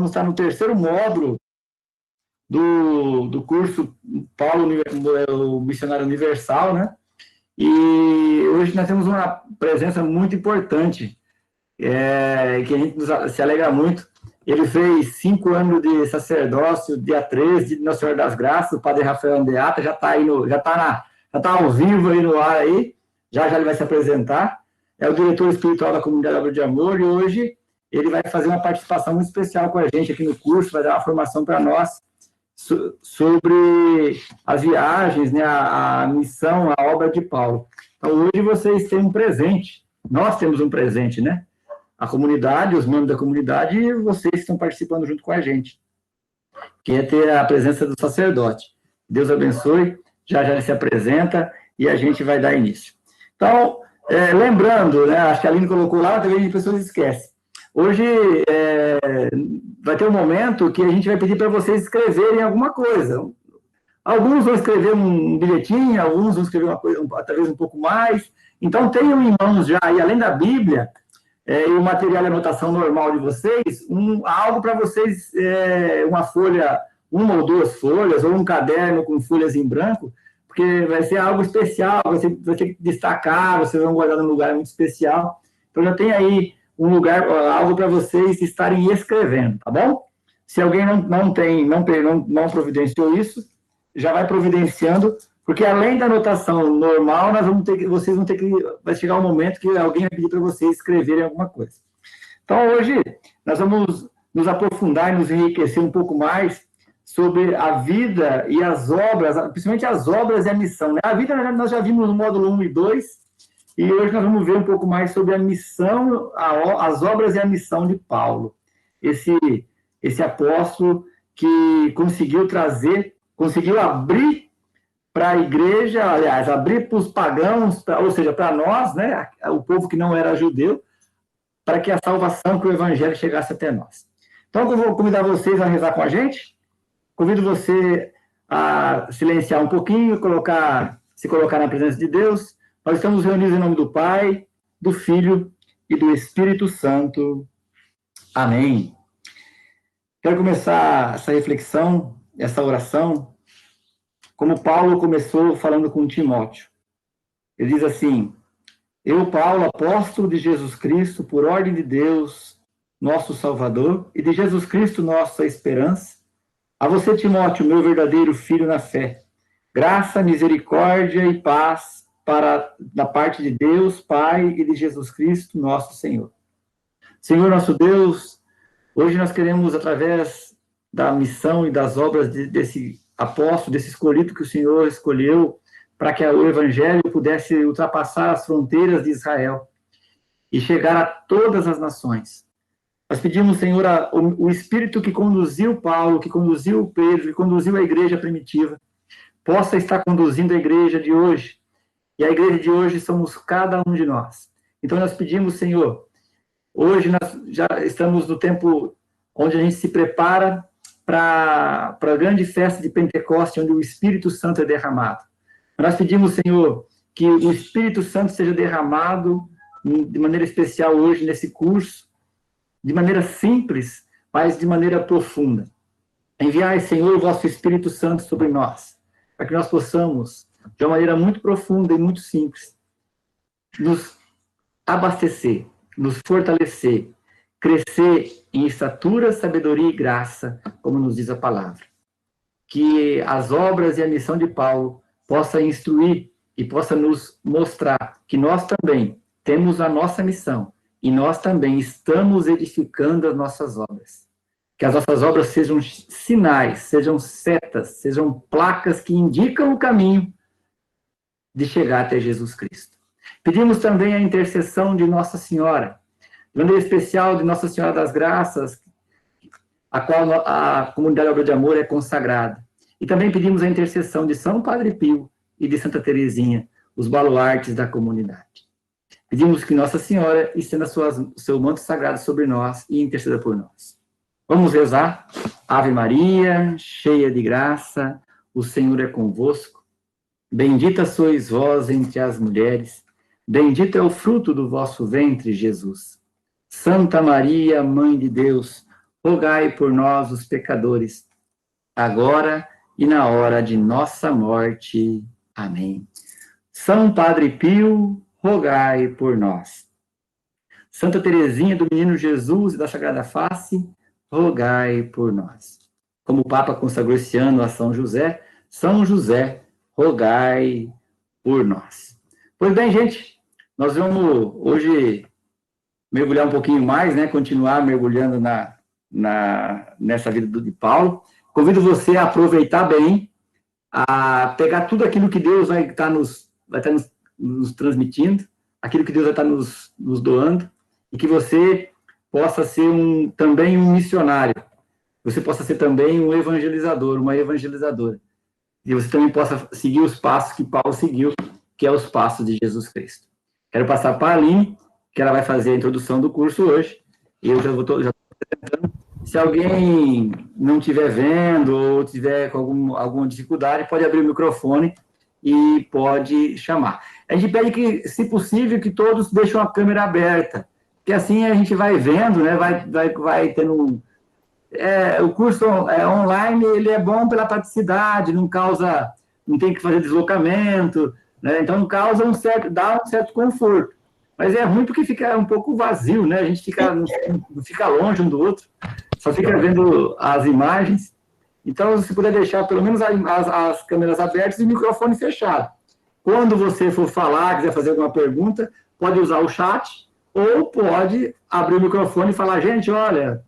vamos estar no terceiro módulo do curso Paulo, o Missionário Universal, né? E hoje nós temos uma presença muito importante, que a gente se alegra muito. Ele fez 5 anos de sacerdócio, dia 13 de Nossa Senhora das Graças, o padre Rafael Andeata, já está ao vivo aí no ar aí, já ele vai se apresentar. É o diretor espiritual da Comunidade Obra de Amor, e hoje ele vai fazer uma participação muito especial com a gente aqui no curso, vai dar uma formação para nós sobre as viagens, né, a missão, a obra de Paulo. Então, hoje vocês têm um presente, nós temos um presente, né? A comunidade, os membros da comunidade e vocês que estão participando junto com a gente, que é ter a presença do sacerdote. Deus abençoe, já ele se apresenta e a gente vai dar início. Então, lembrando, né, acho que a Aline colocou lá, talvez as pessoas esquecem. Hoje vai ter um momento que a gente vai pedir para vocês escreverem alguma coisa. Alguns vão escrever um bilhetinho, alguns vão escrever uma coisa, talvez um pouco mais. Então, tenham em mãos já, e além da Bíblia, e o material de anotação normal de vocês, algo para vocês, uma folha, 1 ou 2 folhas, ou um caderno com folhas em branco, porque vai ser algo especial, você vai ter que destacar, vocês vão guardar num lugar muito especial. Então, já tem aí um lugar, algo para vocês estarem escrevendo, tá bom? Se alguém não providenciou isso, já vai providenciando, porque além da anotação normal, vocês vão ter que, vai chegar um momento que alguém vai pedir para vocês escreverem alguma coisa. Então, hoje, nós vamos nos aprofundar e nos enriquecer um pouco mais sobre a vida e as obras, principalmente as obras e a missão, né? A vida, nós já vimos no módulo 1 e 2, e hoje nós vamos ver um pouco mais sobre a missão, as obras e a missão de Paulo. Esse apóstolo que conseguiu abrir para a igreja, aliás, abrir para os pagãos, ou seja, para nós, né, o povo que não era judeu, para que a salvação, que o evangelho chegasse até nós. Então, eu vou convidar vocês a rezar com a gente. Convido você a silenciar um pouquinho, se colocar na presença de Deus. Nós estamos reunidos em nome do Pai, do Filho e do Espírito Santo. Amém. Quero começar essa reflexão, essa oração, como Paulo começou falando com Timóteo. Ele diz assim: eu, Paulo, apóstolo de Jesus Cristo, por ordem de Deus, nosso Salvador, e de Jesus Cristo, nossa esperança, a você, Timóteo, meu verdadeiro filho na fé, graça, misericórdia e paz da parte de Deus, Pai, e de Jesus Cristo, nosso Senhor. Senhor, nosso Deus, hoje nós queremos, através da missão e das obras desse apóstolo, desse escolhido que o Senhor escolheu, para que o Evangelho pudesse ultrapassar as fronteiras de Israel e chegar a todas as nações. Nós pedimos, Senhor, o Espírito que conduziu Paulo, que conduziu Pedro, que conduziu a igreja primitiva, possa estar conduzindo a igreja de hoje. E a igreja de hoje somos cada um de nós. Então, nós pedimos, Senhor, hoje nós já estamos no tempo onde a gente se prepara para a grande festa de Pentecostes, onde o Espírito Santo é derramado. Nós pedimos, Senhor, que o Espírito Santo seja derramado de maneira especial hoje nesse curso, de maneira simples, mas de maneira profunda. Enviai, Senhor, o vosso Espírito Santo sobre nós, para que nós possamos, de uma maneira muito profunda e muito simples, nos abastecer, nos fortalecer, crescer em estatura, sabedoria e graça, como nos diz a palavra. Que as obras e a missão de Paulo possa instruir e possa nos mostrar que nós também temos a nossa missão e nós também estamos edificando as nossas obras. Que as nossas obras sejam sinais, sejam setas, sejam placas que indicam o caminho de chegar até Jesus Cristo. Pedimos também a intercessão de Nossa Senhora, de maneira especial de Nossa Senhora das Graças, a qual a Comunidade Obra de Amor é consagrada. E também pedimos a intercessão de São Padre Pio e de Santa Teresinha, os baluartes da comunidade. Pedimos que Nossa Senhora estenda seu manto sagrado sobre nós e interceda por nós. Vamos rezar. Ave Maria, cheia de graça, o Senhor é convosco. Bendita sois vós entre as mulheres, bendito é o fruto do vosso ventre, Jesus. Santa Maria, Mãe de Deus, rogai por nós, os pecadores, agora e na hora de nossa morte. Amém. São Padre Pio, rogai por nós. Santa Teresinha do Menino Jesus e da Sagrada Face, rogai por nós. Como o Papa consagrou esse ano a São José, rogai por nós. Pois bem, gente, nós vamos hoje mergulhar um pouquinho mais, né? Continuar mergulhando nessa vida de Paulo. Convido você a aproveitar bem, a pegar tudo aquilo que Deus vai estar nos transmitindo, aquilo que Deus vai estar nos doando, e que você possa ser também um missionário, você possa ser também um evangelizador, uma evangelizadora, e você também possa seguir os passos que Paulo seguiu, que é os passos de Jesus Cristo. Quero passar para a Aline, que ela vai fazer a introdução do curso hoje, e eu já estou apresentando. Se alguém não estiver vendo ou tiver com alguma dificuldade, pode abrir o microfone e pode chamar. A gente pede que, se possível, que todos deixem a câmera aberta, que assim a gente vai vendo, né? Vai tendo o curso online, ele é bom pela praticidade, não tem que fazer deslocamento, né? Então dá um certo conforto. Mas é ruim porque fica um pouco vazio, né? A gente não fica longe um do outro, só fica vendo as imagens. Então, se puder deixar pelo menos as câmeras abertas e o microfone fechado. Quando você for falar, quiser fazer alguma pergunta, pode usar o chat ou pode abrir o microfone e falar, gente, olha,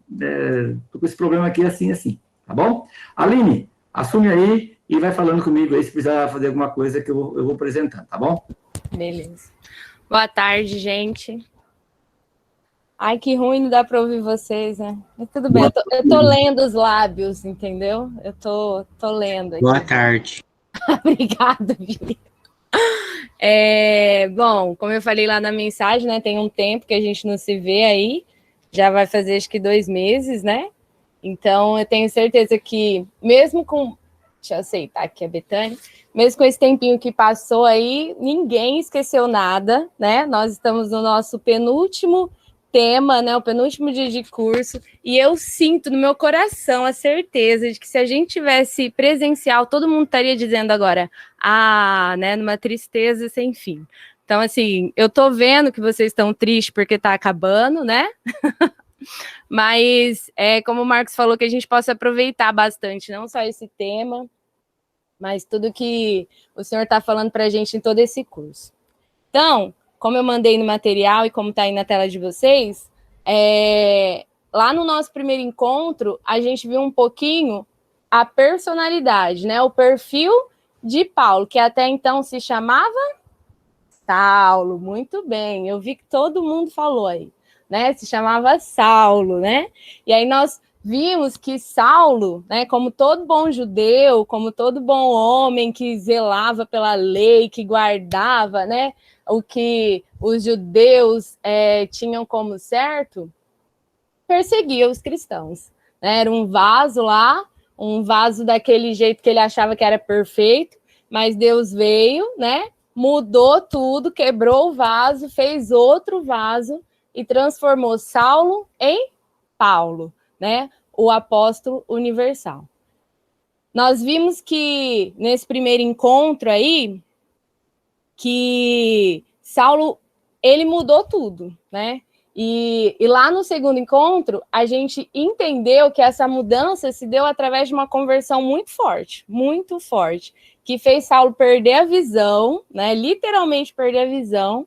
tô com esse problema aqui, assim, assim, tá bom? Aline, assume aí e vai falando comigo aí se precisar fazer alguma coisa que eu vou apresentando, tá bom? Beleza. Boa tarde, gente. Ai, que ruim, não dá para ouvir vocês, né? Mas tudo bem, eu tô lendo os lábios, entendeu? Eu tô lendo aqui. Boa tarde. Obrigada, Vivi. Bom, como eu falei lá na mensagem, né? Tem um tempo que a gente não se vê aí, já vai fazer acho que 2 meses, né? Então, eu tenho certeza que, mesmo com... Deixa eu aceitar aqui a Betânia. Mesmo com esse tempinho que passou aí, ninguém esqueceu nada, né? Nós estamos no nosso penúltimo tema, né? O penúltimo dia de curso, e eu sinto no meu coração a certeza de que se a gente tivesse presencial, todo mundo estaria dizendo agora, né? Numa tristeza sem fim. Então, assim, eu tô vendo que vocês estão tristes porque tá acabando, né? Mas, como o Marcos falou, que a gente possa aproveitar bastante, não só esse tema, mas tudo que o senhor está falando para a gente em todo esse curso. Então, como eu mandei no material e como está aí na tela de vocês, lá no nosso primeiro encontro, a gente viu um pouquinho a personalidade, né? O perfil de Paulo, que até então se chamava Saulo. Muito bem, eu vi que todo mundo falou aí. Né, se chamava Saulo, né? E aí nós vimos que Saulo, né, como todo bom judeu, como todo bom homem que zelava pela lei, que guardava, né, o que os judeus tinham como certo, perseguia os cristãos. Né? Era um vaso lá, um vaso daquele jeito que ele achava que era perfeito, mas Deus veio, né? Mudou tudo, quebrou o vaso, fez outro vaso, e transformou Saulo em Paulo, né? O apóstolo universal. Nós vimos que nesse primeiro encontro aí, que Saulo, ele mudou tudo, né? E lá no segundo encontro, a gente entendeu que essa mudança se deu através de uma conversão muito forte, que fez Saulo perder a visão, né? Literalmente perder a visão,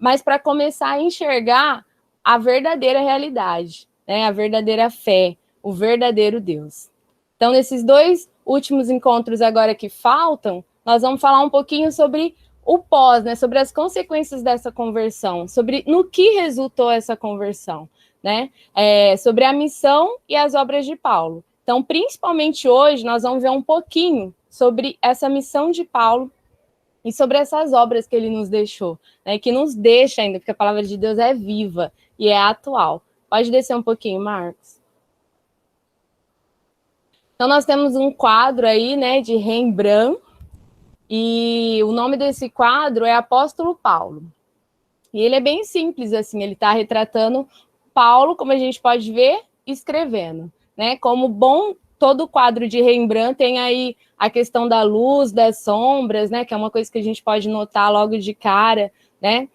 mas para começar a enxergar a verdadeira realidade, né? A verdadeira fé, o verdadeiro Deus. Então, nesses 2 últimos encontros agora que faltam, nós vamos falar um pouquinho sobre o pós, né? Sobre as consequências dessa conversão, sobre no que resultou essa conversão, né? Sobre a missão e as obras de Paulo. Então, principalmente hoje, nós vamos ver um pouquinho sobre essa missão de Paulo e sobre essas obras que ele nos deixou, né, que nos deixa ainda, porque a palavra de Deus é viva e é atual. Pode descer um pouquinho, Marcos. Então, nós temos um quadro aí, né, de Rembrandt, e o nome desse quadro é Apóstolo Paulo. E ele é bem simples, assim, ele está retratando Paulo, como a gente pode ver, escrevendo, né? Como bom, todo quadro de Rembrandt tem aí a questão da luz, das sombras, né? Que é uma coisa que a gente pode notar logo de cara, né?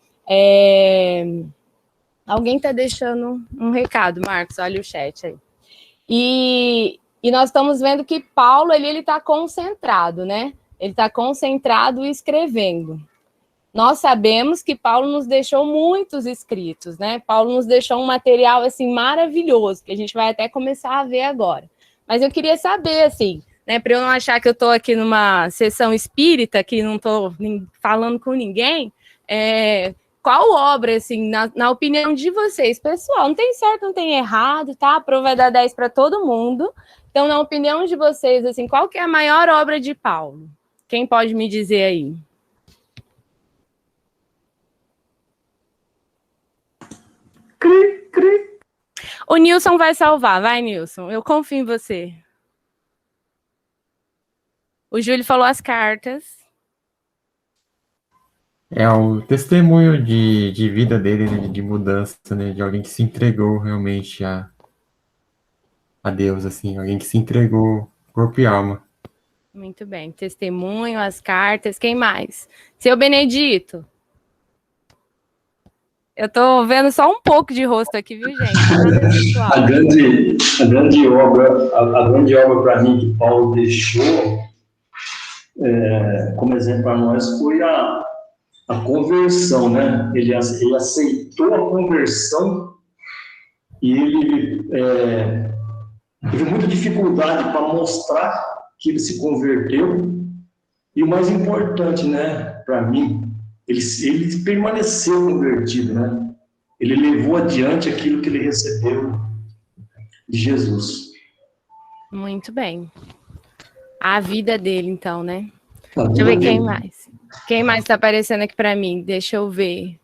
Alguém está deixando um recado, Marcos, olha o chat aí. E nós estamos vendo que Paulo, ele está concentrado, né? Ele está concentrado escrevendo. Nós sabemos que Paulo nos deixou muitos escritos, né? Paulo nos deixou um material, assim, maravilhoso, que a gente vai até começar a ver agora. Mas eu queria saber, assim, né, para eu não achar que eu estou aqui numa sessão espírita, que não estou falando com ninguém, qual obra, assim, na opinião de vocês, pessoal, não tem certo, não tem errado, tá? A prova vai dar 10 para todo mundo. Então, na opinião de vocês, assim, qual que é a maior obra de Paulo? Quem pode me dizer aí? Cri, cri. O Nilson vai salvar. Vai, Nilson. Eu confio em você. O Júlio falou as cartas. É o testemunho de vida dele, né, de mudança, né, de alguém que se entregou realmente a Deus, assim, alguém que se entregou corpo e alma. Muito bem. Testemunho, as cartas. Quem mais? Seu Benedito. Eu tô vendo só um pouco de rosto aqui, viu, gente? A grande obra para mim que Paulo deixou como exemplo para nós foi a conversão, né? Ele aceitou a conversão e ele teve muita dificuldade para mostrar que ele se converteu. E o mais importante, né, para mim, ele permaneceu convertido, né? Ele levou adiante aquilo que ele recebeu de Jesus. Muito bem. A vida dele, então, né? Deixa eu ver quem mais. Quem mais está aparecendo aqui para mim? Deixa eu ver.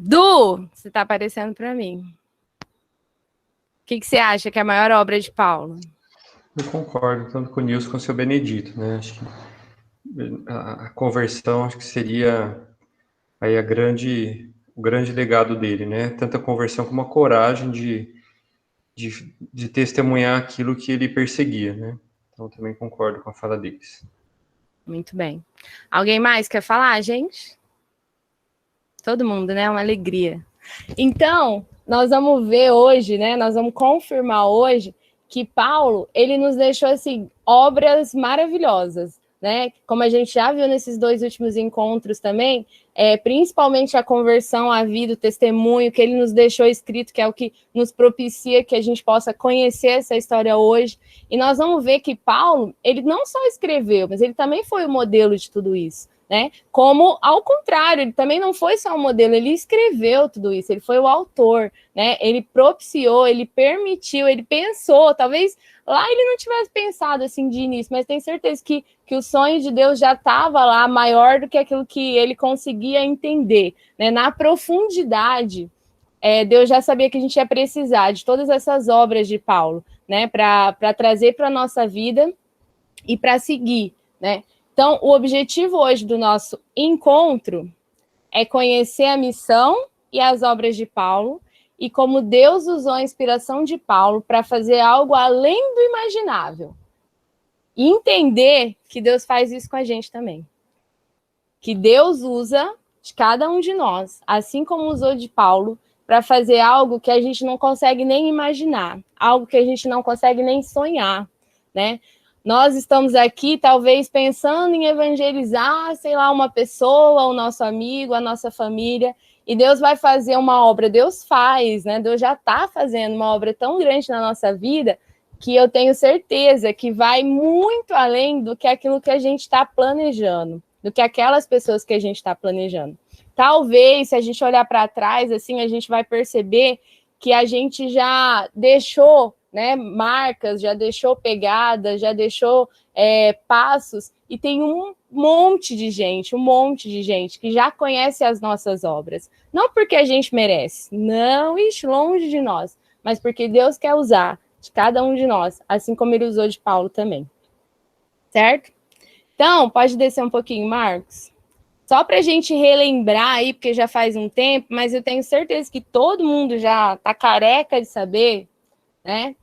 Du, você está aparecendo para mim. O que você acha que é a maior obra de Paulo? Eu concordo tanto com o Nilson quanto com o seu Benedito, né? Acho que a conversão, acho que seria aí o grande legado dele, né? Tanto a conversão como a coragem de testemunhar aquilo que ele perseguia, né? Então, também concordo com a fala deles. Muito bem. Alguém mais quer falar, gente? Todo mundo, né? Uma alegria. Então, nós vamos ver hoje, né? Nós vamos confirmar hoje que Paulo, ele nos deixou, assim, obras maravilhosas, né? Como a gente já viu nesses 2 últimos encontros também, principalmente a conversão, a vida, o testemunho que ele nos deixou escrito, que é o que nos propicia que a gente possa conhecer essa história hoje. E nós vamos ver que Paulo, ele não só escreveu, mas ele também foi o modelo de tudo isso, né? Como, ao contrário, ele também não foi só um modelo, ele escreveu tudo isso, ele foi o autor, né? Ele propiciou, ele permitiu, ele pensou, talvez lá ele não tivesse pensado assim de início, mas tenho certeza que o sonho de Deus já estava lá maior do que aquilo que ele conseguia entender, né? Na profundidade, Deus já sabia que a gente ia precisar de todas essas obras de Paulo, né? Para trazer para a nossa vida e para seguir, né? Então, o objetivo hoje do nosso encontro é conhecer a missão e as obras de Paulo e como Deus usou a inspiração de Paulo para fazer algo além do imaginável. E entender que Deus faz isso com a gente também. Que Deus usa de cada um de nós, assim como usou de Paulo, para fazer algo que a gente não consegue nem imaginar, algo que a gente não consegue nem sonhar, né? Nós estamos aqui, talvez, pensando em evangelizar, sei lá, uma pessoa, o nosso amigo, a nossa família, e Deus vai fazer uma obra, Deus faz, né? Deus já está fazendo uma obra tão grande na nossa vida, que eu tenho certeza que vai muito além do que aquilo que a gente está planejando, do que aquelas pessoas que a gente está planejando. Talvez, se a gente olhar para trás, assim, a gente vai perceber que a gente já deixou, né, marcas, já deixou pegadas, já deixou passos, e tem um monte de gente que já conhece as nossas obras. Não porque a gente merece, não, longe de nós, mas porque Deus quer usar de cada um de nós, assim como ele usou de Paulo também. Certo? Então, pode descer um pouquinho, Marcos? Só para a gente relembrar aí, porque já faz um tempo, mas eu tenho certeza que todo mundo já está careca de saber, né?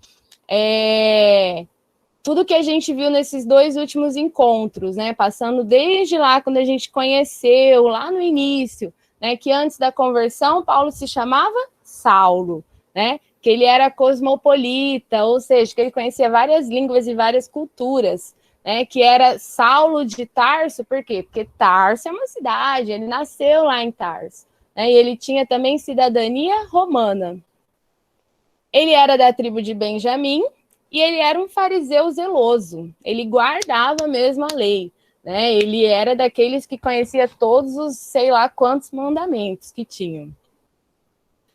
Tudo que a gente viu nesses 2 últimos encontros, né? Passando desde lá, quando a gente conheceu, lá no início, né? Que antes da conversão, Paulo se chamava Saulo, né? Que ele era cosmopolita, ou seja, que ele conhecia várias línguas e várias culturas, né, que era Saulo de Tarso, por quê? Porque Tarso é uma cidade, ele nasceu lá em Tarso, né, e ele tinha também cidadania romana. Ele era da tribo de Benjamim e ele era um fariseu zeloso, ele guardava mesmo a lei, né, ele era daqueles que conhecia todos os sei lá quantos mandamentos que tinham.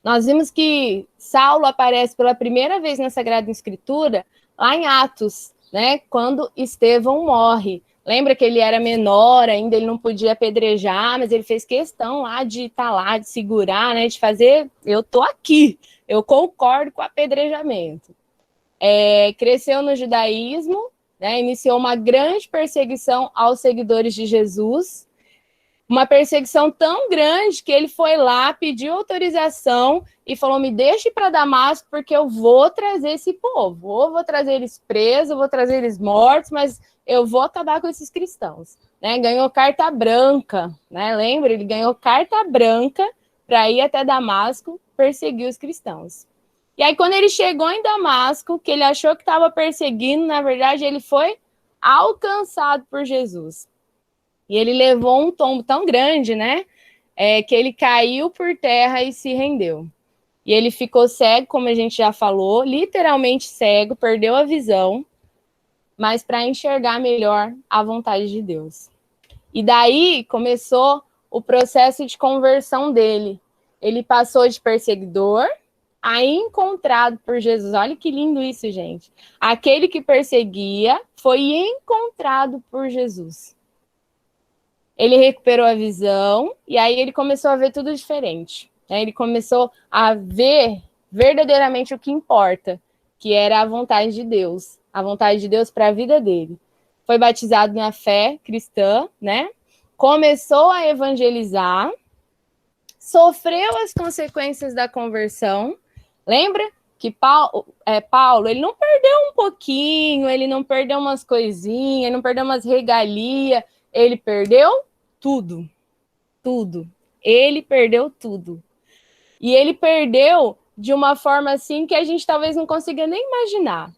Nós vimos que Saulo aparece pela primeira vez na Sagrada Escritura lá em Atos, né, quando Estevão morre. Lembra que ele era menor ainda, ele não podia apedrejar, mas ele fez questão lá de estar lá, de segurar, né, de fazer, eu tô aqui, eu concordo com o apedrejamento. Cresceu no judaísmo, né, iniciou uma grande perseguição aos seguidores de Jesus, uma perseguição tão grande que ele foi lá, pediu autorização e falou, me deixe para Damasco porque eu vou trazer esse povo, ou vou trazer eles presos, vou trazer eles mortos, mas eu vou acabar com esses cristãos. Né? Ganhou carta branca, né? Lembra? Ele ganhou carta branca para ir até Damasco perseguir os cristãos. E aí, quando ele chegou em Damasco, que ele achou que estava perseguindo, na verdade, ele foi alcançado por Jesus. E ele levou um tombo tão grande, né? Que ele caiu por terra e se rendeu. E ele ficou cego, como a gente já falou, literalmente cego, perdeu a visão, mas para enxergar melhor a vontade de Deus. E daí começou o processo de conversão dele. Ele passou de perseguidor a encontrado por Jesus. Olha que lindo isso, gente. Aquele que perseguia foi encontrado por Jesus. Ele recuperou a visão e aí ele começou a ver tudo diferente. Né? Ele começou a ver verdadeiramente o que importa, que era a vontade de Deus. A vontade de Deus para a vida dele. Foi batizado na fé cristã, né? Começou a evangelizar, sofreu as consequências da conversão. Lembra que Paulo, ele não perdeu um pouquinho, ele não perdeu umas coisinhas, ele não perdeu umas regalias, ele perdeu tudo. Tudo. Ele perdeu tudo. E ele perdeu de uma forma assim que a gente talvez não consiga nem imaginar.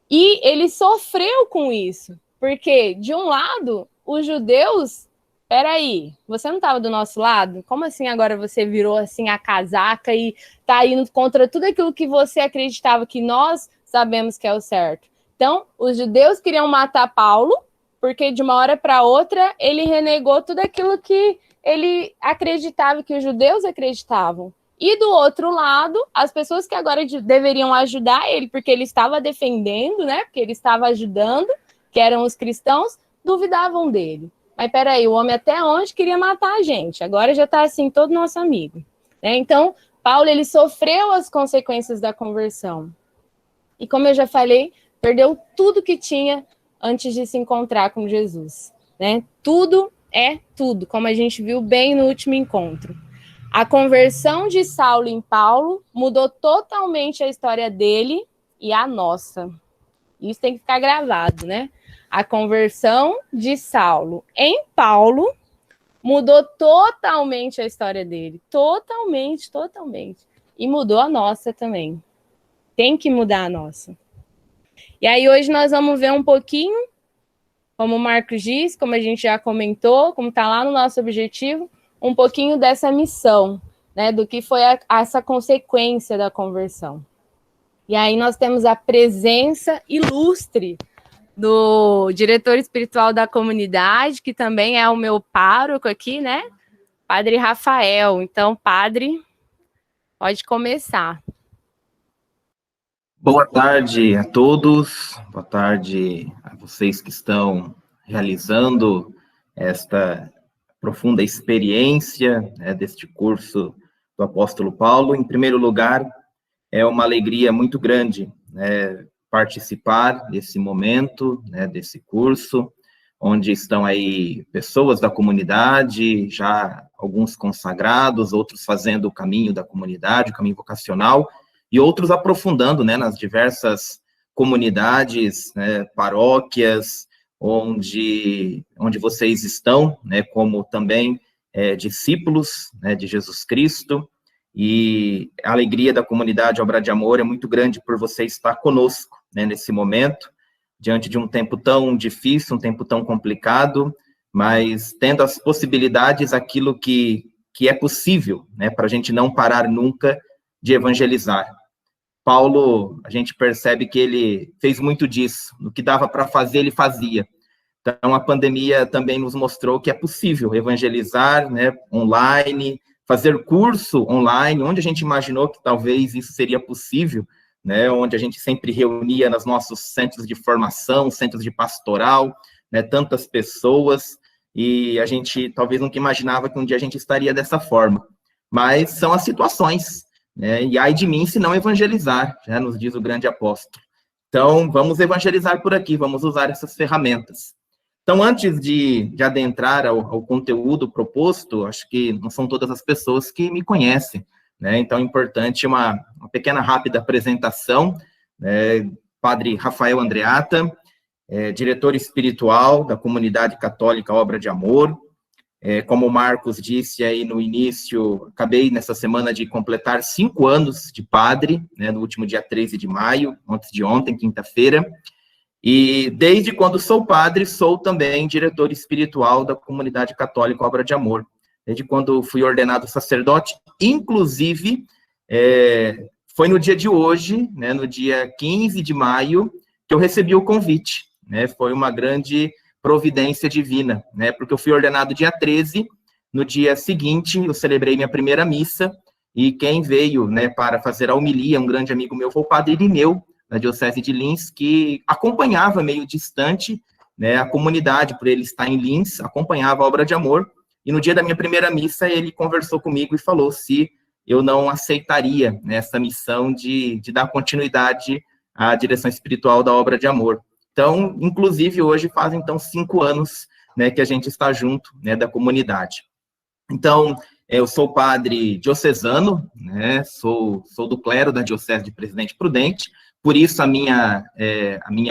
E ele sofreu com isso, porque, de um lado, os judeus, peraí, você não estava do nosso lado? Como assim agora você virou assim a casaca e está indo contra tudo aquilo que você acreditava que nós sabemos que é o certo? Então, os judeus queriam matar Paulo, porque de uma hora para outra ele renegou tudo aquilo que ele acreditava, que os judeus acreditavam. E do outro lado, as pessoas que agora deveriam ajudar ele, porque ele estava defendendo, né? Porque ele estava ajudando, que eram os cristãos, duvidavam dele. Mas peraí, o homem até onde queria matar a gente? Agora já está assim, todo nosso amigo. Né? Então, Paulo, ele sofreu as consequências da conversão. E como eu já falei, perdeu tudo que tinha antes de se encontrar com Jesus. Né? Tudo é tudo, como a gente viu bem no último encontro. A conversão de Saulo em Paulo mudou totalmente a história dele e a nossa. Isso tem que ficar gravado, né? A conversão de Saulo em Paulo mudou totalmente a história dele. Totalmente, totalmente. E mudou a nossa também. Tem que mudar a nossa. E aí hoje nós vamos ver um pouquinho, como o Marcos diz, como a gente já comentou, como está lá no nosso objetivo, um pouquinho dessa missão, né, do que foi essa consequência da conversão. E aí nós temos a presença ilustre do diretor espiritual da comunidade, que também é o meu pároco aqui, né, Padre Rafael. Então, Padre, pode começar. Boa tarde a todos, boa tarde a vocês que estão realizando esta profunda experiência deste curso do apóstolo Paulo. Em primeiro lugar, é uma alegria muito grande participar desse momento, desse curso, onde estão aí pessoas da comunidade, já alguns consagrados, outros fazendo o caminho da comunidade, o caminho vocacional, e outros aprofundando, né, nas diversas comunidades, né, paróquias, onde vocês estão, né, como também discípulos, né, de Jesus Cristo, e a alegria da comunidade Obra de Amor é muito grande por você estar conosco, né, nesse momento, diante de um tempo tão difícil, um tempo tão complicado, mas tendo as possibilidades, aquilo que é possível, né, para a gente não parar nunca de evangelizar. Paulo, a gente percebe que ele fez muito disso, no que dava para fazer, ele fazia. Então, a pandemia também nos mostrou que é possível evangelizar, né, online, fazer curso online, onde a gente imaginou que talvez isso seria possível, né, onde a gente sempre reunia nos nossos centros de formação, centros de pastoral, né, tantas pessoas, e a gente talvez nunca imaginava que um dia a gente estaria dessa forma. Mas são as situações, né, e ai de mim se não evangelizar, já nos diz o grande apóstolo. Então, vamos evangelizar por aqui, vamos usar essas ferramentas. Então, antes de adentrar ao conteúdo proposto, acho que não são todas as pessoas que me conhecem, né? Então, é importante uma pequena, rápida apresentação. Padre Rafael Andreata, diretor espiritual da Comunidade Católica Obra de Amor. Como o Marcos disse aí no início, acabei nessa semana de completar 5 anos de padre, né, no último dia 13 de maio, antes de ontem, quinta-feira. E desde quando sou padre, sou também diretor espiritual da Comunidade Católica Obra de Amor. Desde quando fui ordenado sacerdote, inclusive, foi no dia de hoje, né, no dia 15 de maio, que eu recebi o convite, né, foi uma grande providência divina, né, porque eu fui ordenado dia 13, no dia seguinte eu celebrei minha primeira missa, e quem veio, né, para fazer a homilia, um grande amigo meu, foi o padre Irineu, da Diocese de Linz, que acompanhava meio distante, né, a comunidade, por ele estar em Linz, acompanhava a Obra de Amor, e no dia da minha primeira missa, ele conversou comigo e falou se eu não aceitaria, né, essa missão de dar continuidade à direção espiritual da Obra de Amor. Então, inclusive, hoje fazem, então, 5 anos, né, que a gente está junto, né, da comunidade. Então, eu sou padre diocesano, né, sou do clero da Diocese de Presidente Prudente, por isso a minha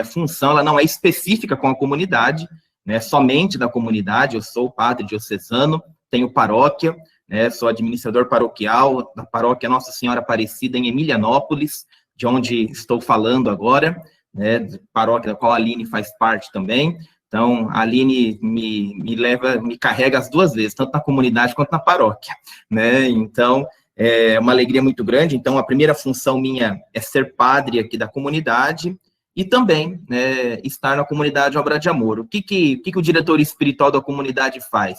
função ela não é específica com a comunidade, né, somente da comunidade. Eu sou padre diocesano, tenho paróquia, né, sou administrador paroquial da paróquia Nossa Senhora Aparecida em Emilianópolis, de onde estou falando agora, né, paróquia da qual a Aline faz parte também. Então, a Aline me carrega as 2 vezes, tanto na comunidade quanto na paróquia, né? Então, é uma alegria muito grande. Então, a primeira função minha é ser padre aqui da comunidade e também, né, estar na comunidade Obra de Amor. O que o diretor espiritual da comunidade faz?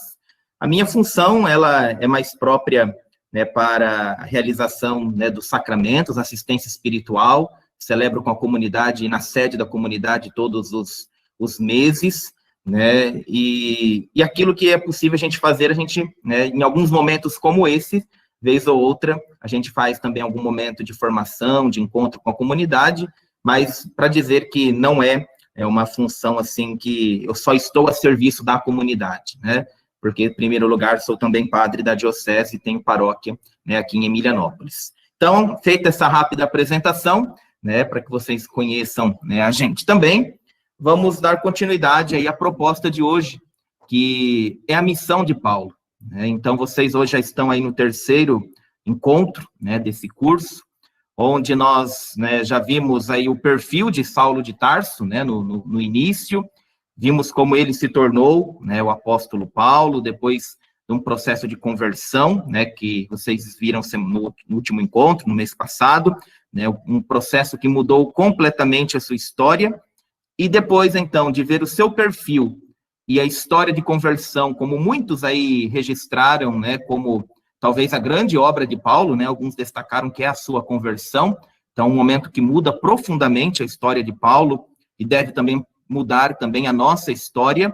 A minha função, ela é mais própria, né, para a realização, né, dos sacramentos, assistência espiritual, celebro com a comunidade, na sede da comunidade, todos os meses, né, e aquilo que é possível a gente fazer, a gente, né, em alguns momentos como esse, vez ou outra, a gente faz também algum momento de formação, de encontro com a comunidade, mas para dizer que não é uma função assim que eu só estou a serviço da comunidade, né, porque, em primeiro lugar, sou também padre da diocese e tenho paróquia, né, aqui em Emilianópolis. Então, feita essa rápida apresentação, né, para que vocês conheçam, né, a gente também, vamos dar continuidade aí à proposta de hoje, que é a missão de Paulo. Então, vocês hoje já estão aí no 3º encontro, né, desse curso, onde nós, né, já vimos aí o perfil de Saulo de Tarso, né, no início, vimos como ele se tornou, né, o apóstolo Paulo, depois de um processo de conversão, né, que vocês viram no último encontro, no mês passado, né, um processo que mudou completamente a sua história, e depois, então, de ver o seu perfil e a história de conversão, como muitos aí registraram, né, como talvez a grande obra de Paulo, né, alguns destacaram que é a sua conversão, então um momento que muda profundamente a história de Paulo, e deve também mudar também a nossa história.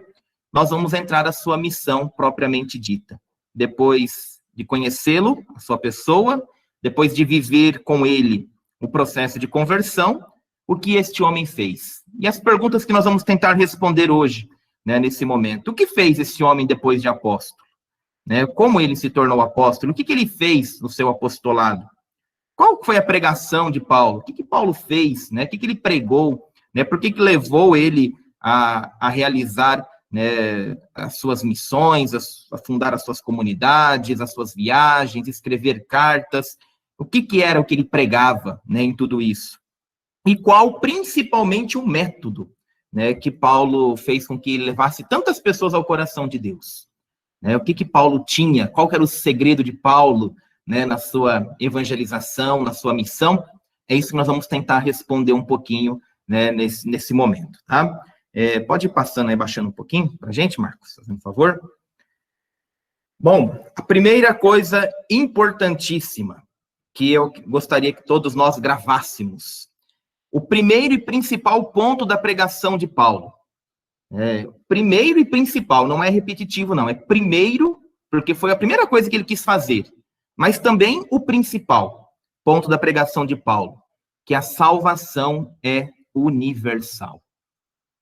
Nós vamos entrar na sua missão propriamente dita. Depois de conhecê-lo, a sua pessoa, depois de viver com ele o processo de conversão, o que este homem fez? E as perguntas que nós vamos tentar responder hoje, né, nesse momento. O que fez esse homem depois de apóstolo? Né? Como ele se tornou apóstolo? O que ele fez no seu apostolado? Qual foi a pregação de Paulo? O que Paulo fez? Né? O que ele pregou? Né? Por que levou ele a realizar, né, as suas missões, a fundar as suas comunidades, as suas viagens, escrever cartas? O que era o que ele pregava, né, em tudo isso? E qual, principalmente, o método, né, que Paulo fez com que ele levasse tantas pessoas ao coração de Deus? Né? O que Paulo tinha? Qual era o segredo de Paulo, né, na sua evangelização, na sua missão? É isso que nós vamos tentar responder um pouquinho, né, nesse momento, tá? Pode ir passando aí, baixando um pouquinho para a gente, Marcos, fazendo um favor. Bom, a primeira coisa importantíssima que eu gostaria que todos nós gravássemos, o primeiro e principal ponto da pregação de Paulo. Primeiro e principal, não é repetitivo, não. É primeiro, porque foi a primeira coisa que ele quis fazer. Mas também o principal ponto da pregação de Paulo, que a salvação é universal.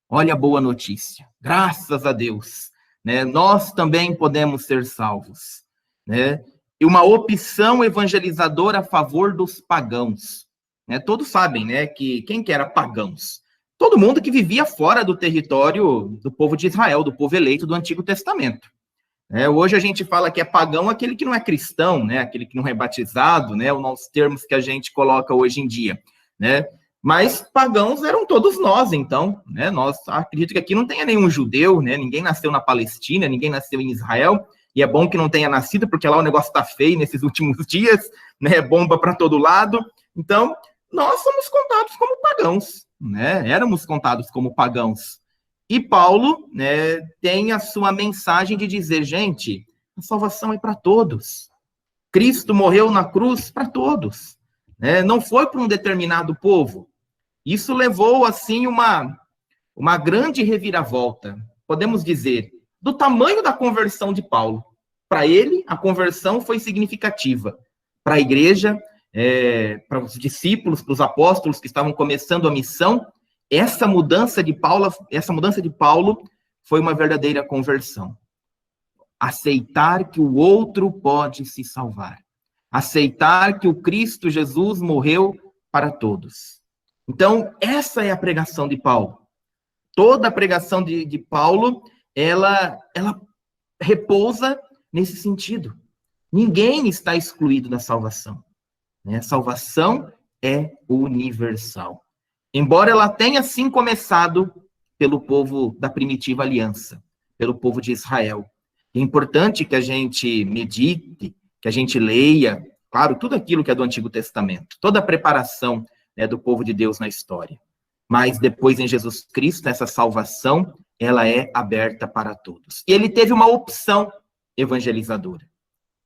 Olha a boa notícia. Graças a Deus, né? Nós também podemos ser salvos, né? E uma opção evangelizadora a favor dos pagãos. Né? Todos sabem, né, que quem que era pagãos? Todo mundo que vivia fora do território do povo de Israel, do povo eleito do Antigo Testamento. Hoje a gente fala que é pagão aquele que não é cristão, né, aquele que não é batizado, né, os termos que a gente coloca hoje em dia, né? Mas pagãos eram todos nós, então, né? Nós acredito que aqui não tenha nenhum judeu, né? Ninguém nasceu na Palestina, ninguém nasceu em Israel, e é bom que não tenha nascido, porque lá o negócio está feio nesses últimos dias, né? Bomba para todo lado. Então, nós somos contados como pagãos, né? Éramos contados como pagãos. E Paulo, né, tem a sua mensagem de dizer, gente, a salvação é para todos. Cristo morreu na cruz para todos. Né? Não foi para um determinado povo. Isso levou, assim, uma grande reviravolta, podemos dizer, do tamanho da conversão de Paulo. Para ele, a conversão foi significativa. Para a igreja, para os discípulos, para os apóstolos que estavam começando a missão, essa mudança de Paulo foi uma verdadeira conversão. Aceitar que o outro pode se salvar. Aceitar que o Cristo Jesus morreu para todos. Então, essa é a pregação de Paulo. Toda a pregação de Paulo, ela repousa nesse sentido. Ninguém está excluído da salvação. Né? A salvação é universal. Embora ela tenha, sim, começado pelo povo da primitiva aliança, pelo povo de Israel. É importante que a gente medite, que a gente leia, claro, tudo aquilo que é do Antigo Testamento, toda a preparação, né, do povo de Deus na história. Mas depois, em Jesus Cristo, essa salvação, ela é aberta para todos. E ele teve uma opção evangelizadora.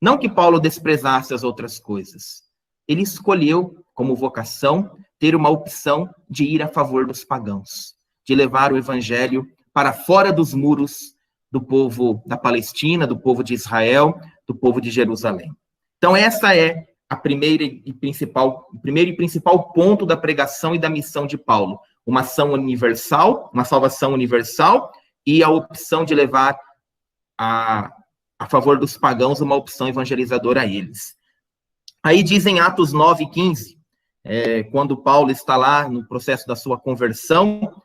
Não que Paulo desprezasse as outras coisas. Ele escolheu, como vocação, ter uma opção de ir a favor dos pagãos, de levar o evangelho para fora dos muros do povo da Palestina, do povo de Israel, do povo de Jerusalém. Então, essa é o primeiro e principal ponto da pregação e da missão de Paulo. Uma ação universal, uma salvação universal, e a opção de levar a favor dos pagãos uma opção evangelizadora a eles. Aí diz em Atos 9:15, quando Paulo está lá no processo da sua conversão,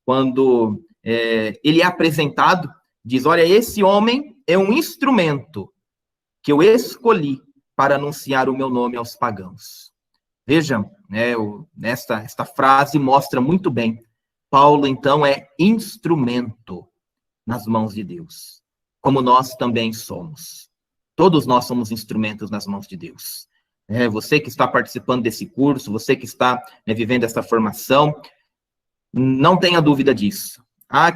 quando ele é apresentado, diz, olha, esse homem é um instrumento que eu escolhi para anunciar o meu nome aos pagãos. Vejam, né, esta frase mostra muito bem. Paulo, então, é instrumento nas mãos de Deus, como nós também somos. Todos nós somos instrumentos nas mãos de Deus. Você que está participando desse curso, você que está, né, vivendo essa formação, não tenha dúvida disso.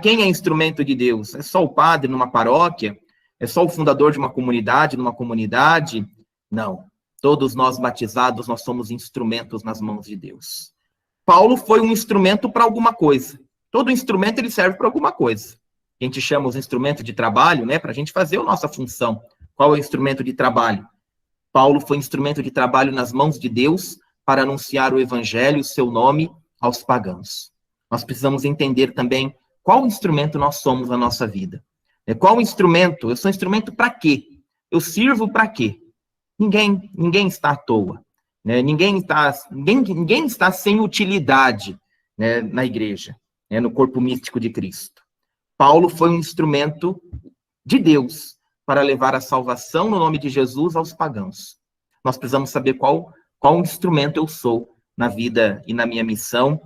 Quem é instrumento de Deus? É só o padre numa paróquia? É só o fundador de uma comunidade, numa comunidade? Não. Todos nós batizados, nós somos instrumentos nas mãos de Deus. Paulo foi um instrumento para alguma coisa. Todo instrumento, ele serve para alguma coisa. A gente chama os instrumentos de trabalho, né, para a gente fazer a nossa função. Qual é o instrumento de trabalho? Paulo foi instrumento de trabalho nas mãos de Deus para anunciar o evangelho, o seu nome, aos pagãos. Nós precisamos entender também qual instrumento nós somos na nossa vida? Qual instrumento? Eu sou instrumento para quê? Eu sirvo para quê? Ninguém está à toa. Né? Ninguém está sem utilidade, né, na igreja, né, no corpo místico de Cristo. Paulo foi um instrumento de Deus para levar a salvação no nome de Jesus aos pagãos. Nós precisamos saber qual instrumento eu sou na vida e na minha missão,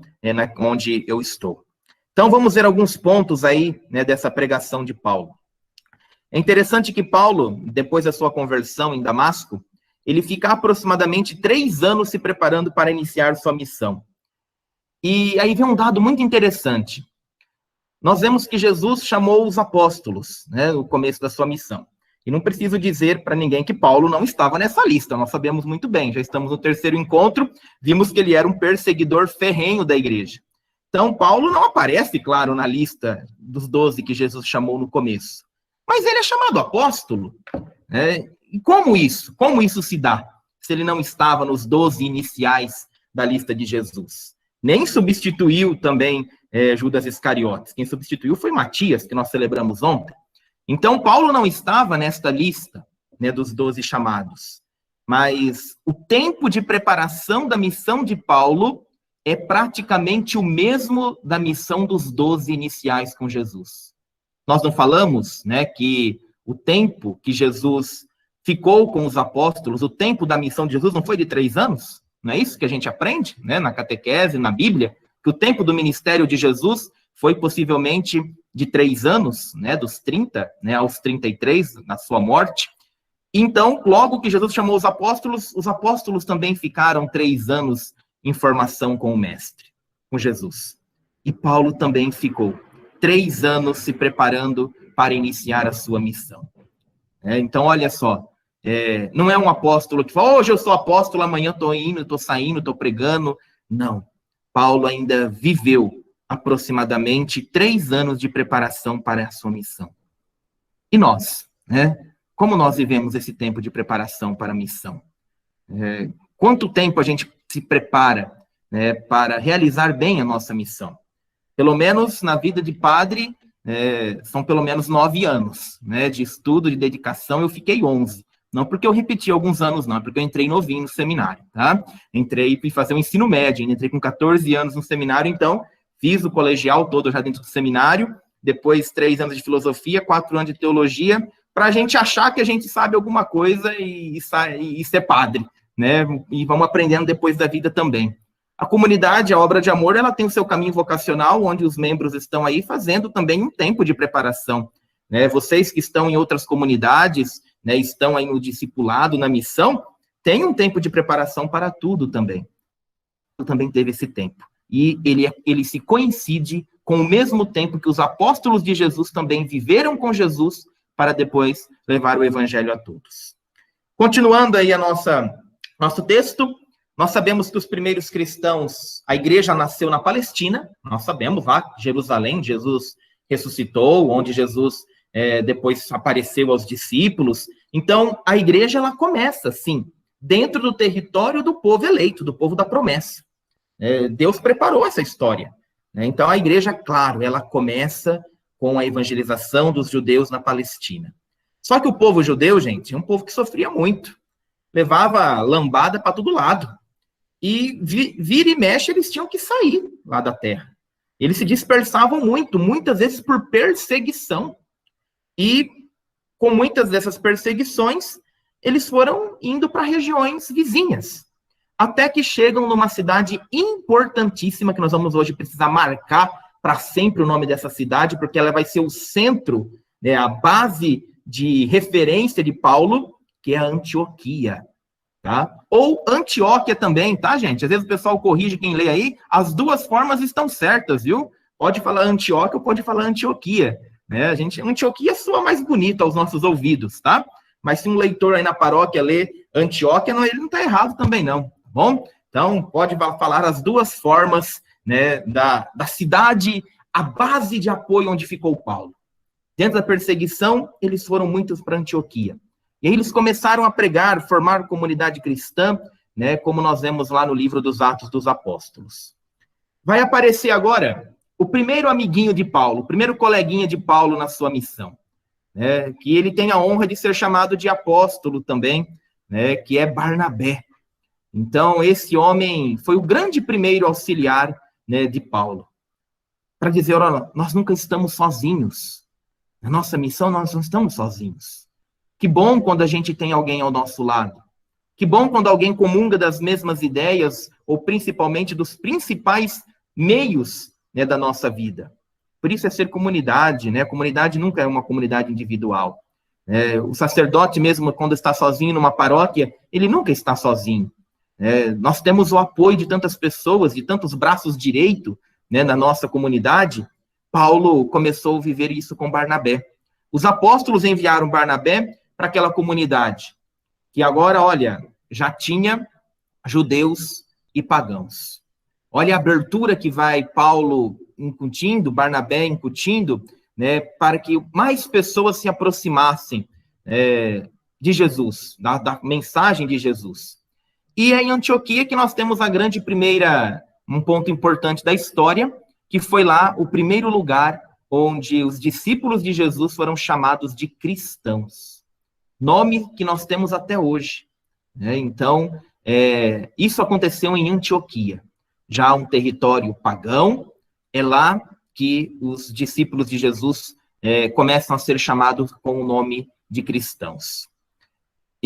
onde eu estou. Então, vamos ver alguns pontos aí, né, dessa pregação de Paulo. É interessante que Paulo, depois da sua conversão em Damasco, ele fica aproximadamente 3 anos se preparando para iniciar sua missão. E aí vem um dado muito interessante. Nós vemos que Jesus chamou os apóstolos, né, no começo da sua missão. E não preciso dizer para ninguém que Paulo não estava nessa lista, nós sabemos muito bem. Já estamos no 3º encontro, vimos que ele era um perseguidor ferrenho da igreja. Então, Paulo não aparece, claro, na lista dos 12 que Jesus chamou no começo. Mas ele é chamado apóstolo. Né? E como isso? Como isso se dá? Se ele não estava nos 12 iniciais da lista de Jesus. Nem substituiu também Judas Iscariotes. Quem substituiu foi Matias, que nós celebramos ontem. Então, Paulo não estava nesta lista, né, dos 12 chamados. Mas o tempo de preparação da missão de Paulo é praticamente o mesmo da missão dos 12 iniciais com Jesus. Nós não falamos, né, que o tempo que Jesus ficou com os apóstolos, o tempo da missão de Jesus não foi de 3 anos? Não é isso que a gente aprende, né, na catequese, na Bíblia? Que o tempo do ministério de Jesus foi possivelmente de 3 anos, né, dos 30, né, aos 33, na sua morte. Então, logo que Jesus chamou os apóstolos também ficaram 3 anos em formação com o Mestre, com Jesus. E Paulo também ficou 3 anos se preparando para iniciar a sua missão. Então, olha só, não é um apóstolo que fala, hoje eu sou apóstolo, amanhã estou indo, estou saindo, estou pregando. Não. Paulo ainda viveu aproximadamente 3 anos de preparação para a sua missão. E nós, né? Como nós vivemos esse tempo de preparação para a missão? Quanto tempo a gente se prepara, né, para realizar bem a nossa missão? Pelo menos na vida de padre, são pelo menos 9 anos, né, de estudo, de dedicação. Eu fiquei 11. Não porque eu repeti alguns anos, não, porque eu entrei novinho no seminário, tá? Entrei para fazer o ensino médio, entrei com 14 anos no seminário, então fiz o colegial todo já dentro do seminário, depois 3 anos de filosofia, 4 anos de teologia, para a gente achar que a gente sabe alguma coisa e ser padre, né? E vamos aprendendo depois da vida também. A comunidade, a obra de amor, ela tem o seu caminho vocacional, onde os membros estão aí fazendo também um tempo de preparação, né? Vocês que estão em outras comunidades, né, estão aí no discipulado, na missão, tem um tempo de preparação para tudo também. Também teve esse tempo. E ele se coincide com o mesmo tempo que os apóstolos de Jesus também viveram com Jesus para depois levar o evangelho a todos. Continuando aí nosso texto, nós sabemos que os primeiros cristãos, a igreja nasceu na Palestina, nós sabemos lá, Jerusalém, Jesus ressuscitou, onde Jesus depois apareceu aos discípulos. Então, a igreja, ela começa, sim, dentro do território do povo eleito, do povo da promessa. Deus preparou essa história. Né? Então, a igreja, claro, ela começa com a evangelização dos judeus na Palestina. Só que o povo judeu, gente, é um povo que sofria muito. Levava lambada para todo lado. E vira e mexe, eles tinham que sair lá da terra. Eles se dispersavam muito, muitas vezes por perseguição. E com muitas dessas perseguições, eles foram indo para regiões vizinhas, até que chegam numa cidade importantíssima, que nós vamos hoje precisar marcar para sempre o nome dessa cidade, porque ela vai ser o centro, né, a base de referência de Paulo, que é a Antioquia, tá? Ou Antioquia também, tá, gente? Às vezes o pessoal corrige quem lê aí, as 2 formas estão certas, viu? Pode falar Antioquia ou pode falar Antioquia. Antioquia soa mais bonito aos nossos ouvidos, tá? Mas se um leitor aí na paróquia lê Antioquia, ele não está errado também, não, tá bom? Então, pode falar as 2 formas, né, da cidade, a base de apoio onde ficou Paulo. Dentro da perseguição, eles foram muitos para Antioquia. E aí eles começaram a pregar, formar comunidade cristã, né, como nós vemos lá no livro dos Atos dos Apóstolos. Vai aparecer agora o primeiro amiguinho de Paulo, o primeiro coleguinha de Paulo na sua missão, né? Que ele tem a honra de ser chamado de apóstolo também, né? Que é Barnabé. Então, esse homem foi o grande primeiro auxiliar, né, de Paulo, para dizer, olha, nós nunca estamos sozinhos. Na nossa missão, nós não estamos sozinhos. Que bom quando a gente tem alguém ao nosso lado. Que bom quando alguém comunga das mesmas ideias, ou principalmente dos principais meios, né, da nossa vida. Por isso é ser comunidade, né? Comunidade nunca é uma comunidade individual. O sacerdote mesmo, quando está sozinho numa paróquia, ele nunca está sozinho. Nós temos o apoio de tantas pessoas, de tantos braços direitos, né, na nossa comunidade. Paulo começou a viver isso com Barnabé. Os apóstolos enviaram Barnabé para aquela comunidade, que agora, olha, já tinha judeus e pagãos. Olha a abertura que vai Paulo incutindo, Barnabé incutindo, né, para que mais pessoas se aproximassem de Jesus, da mensagem de Jesus. E é em Antioquia que nós temos um ponto importante da história, que foi lá o primeiro lugar onde os discípulos de Jesus foram chamados de cristãos. Nome que nós temos até hoje. Então, isso aconteceu em Antioquia, já um território pagão. É lá que os discípulos de Jesus começam a ser chamados com o nome de cristãos.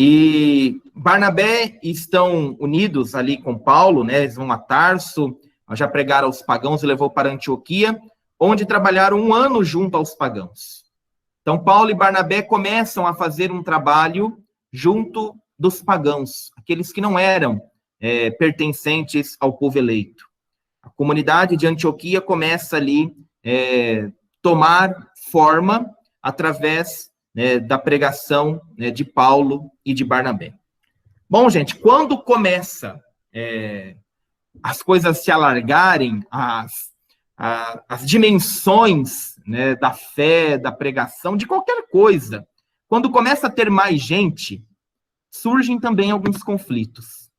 E Barnabé estão unidos ali com Paulo, né? Eles vão a Tarso, já pregaram aos pagãos e levou para Antioquia, onde trabalharam 1 ano junto aos pagãos. Então, Paulo e Barnabé começam a fazer um trabalho junto dos pagãos, aqueles que não eram pertencentes ao povo eleito. A comunidade de Antioquia começa ali tomar forma através da pregação de Paulo e de Barnabé. Bom, gente, quando começa as coisas se alargarem, as dimensões, né, da fé, da pregação, de qualquer coisa, quando começa a ter mais gente, surgem também alguns conflitos.